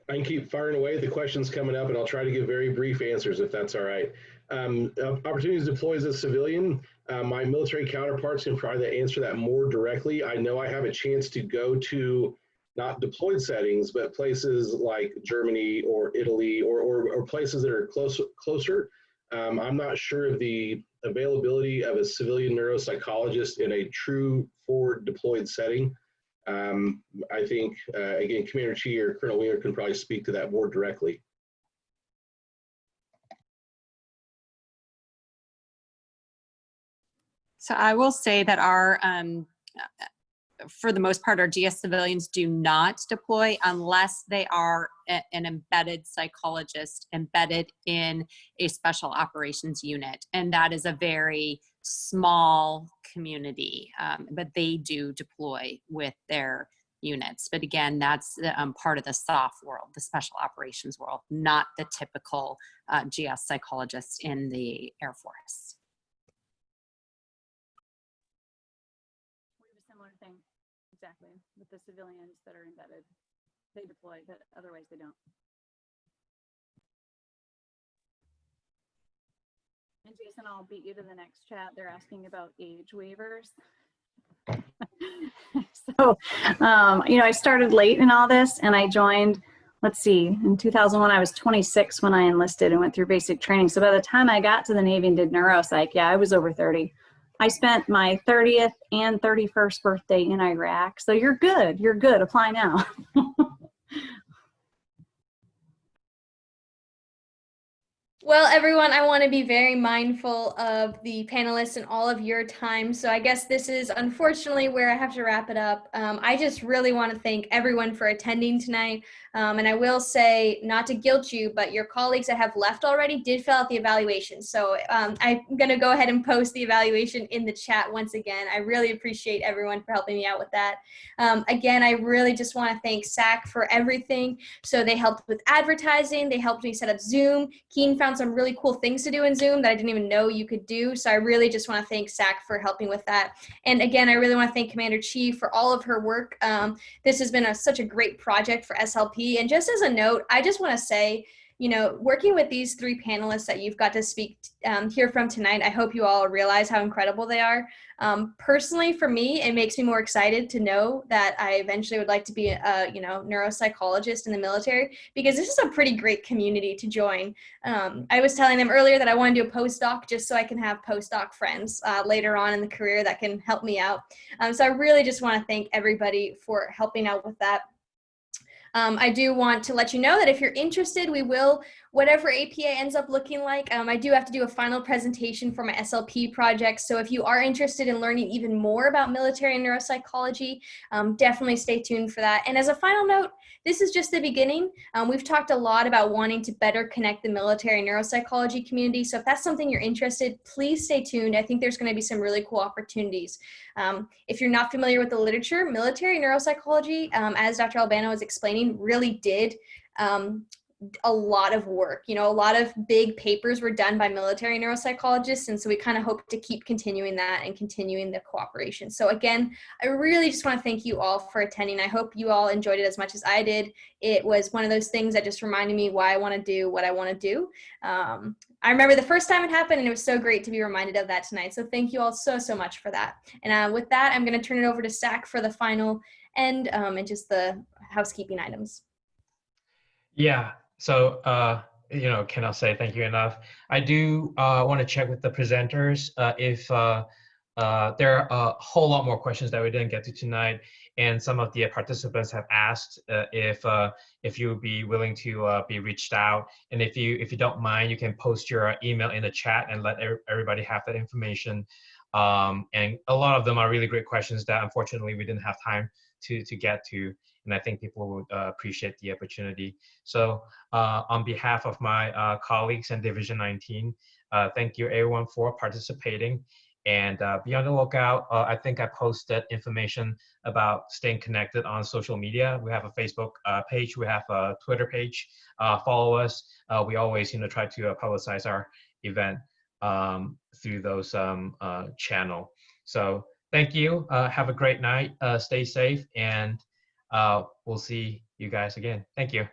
I can keep firing away the questions coming up, and I'll try to give very brief answers if that's all right. Opportunities to deploy as a civilian. My military counterparts can probably answer that more directly. I know I have a chance to go to not deployed settings, but places like Germany or Italy or places that are closer. I'm not sure of the availability of a civilian neuropsychologist in a true forward deployed setting. I think, again, Commander Chi or Colonel Wiener can probably speak to that more directly. So I will say that our, for the most part, our GS civilians do not deploy unless they are an embedded psychologist embedded in a special operations unit. And that is a very small community, but they do deploy with their units. But again, that's part of the SOF world, the special operations world, not the typical GS psychologist in the Air Force. Thing exactly with the civilians that are embedded. They deploy, but otherwise they don't. And Jason, I'll beat you to the next chat. They're asking about age waivers. So, I started late in all this, and I joined, let's see, in 2001, I was 26 when I enlisted and went through basic training. So by the time I got to the Navy and did neuropsych, yeah, I was over 30. I spent my 30th and 31st birthday in Iraq. So you're good. You're good. Apply now. Well, everyone, I want to be very mindful of the panelists and all of your time. So I guess this is unfortunately where I have to wrap it up. I just really want to thank everyone for attending tonight. And I will say, not to guilt you, but your colleagues that have left already did fill out the evaluation. So I'm going to go ahead and post the evaluation in the chat once again. I really appreciate everyone for helping me out with that. Again, I really just want to thank SAC for everything. So they helped with advertising. They helped me set up Zoom. Keen found some really cool things to do in Zoom that I didn't even know you could do. So I really just want to thank SAC for helping with that. And again, I really want to thank Commander Chief for all of her work. This has been such a great project for SLP. And just as a note, I just want to say, you know, working with these three panelists that you've got to hear from tonight, I hope you all realize how incredible they are. Personally, for me, it makes me more excited to know that I eventually would like to be a neuropsychologist in the military, because this is a pretty great community to join. I was telling them earlier that I want to do a postdoc just so I can have postdoc friends later on in the career that can help me out. So I really just want to thank everybody for helping out with that. I do want to let you know that if you're interested, we will, whatever APA ends up looking like, I do have to do a final presentation for my SLP project. So if you are interested in learning even more about military and neuropsychology, definitely stay tuned for that. And as a final note, this is just the beginning. We've talked a lot about wanting to better connect the military and neuropsychology community. So if that's something you're interested, please stay tuned. I think there's going to be some really cool opportunities. If you're not familiar with the literature, military neuropsychology, as Dr. Albano was explaining, really did a lot of work. You know, a lot of big papers were done by military neuropsychologists, and so we kind of hope to keep continuing that and continuing the cooperation. So again, I really just want to thank you all for attending. I hope you all enjoyed it as much as I did. It was one of those things that just reminded me why I want to do what I want to do. I remember the first time it happened, and it was so great to be reminded of that tonight. So thank you all so much for that. And with that, I'm going to turn it over to SAC for the final end and just the housekeeping items. Yeah. So, cannot say thank you enough. I do want to check with the presenters if there are a whole lot more questions that we didn't get to tonight, and some of the participants have asked if you would be willing to be reached out. And if you don't mind, you can post your email in the chat and let everybody have that information. And a lot of them are really great questions that unfortunately we didn't have time to get to. And I think people would appreciate the opportunity. So on behalf of my colleagues in Division 19, thank you everyone for participating. And be on the lookout. I think I posted information about staying connected on social media. We have a Facebook page. We have a Twitter page. Follow us. We always try to publicize our event through those channel. So thank you. Have a great night. Stay safe, and we'll see you guys again. Thank you.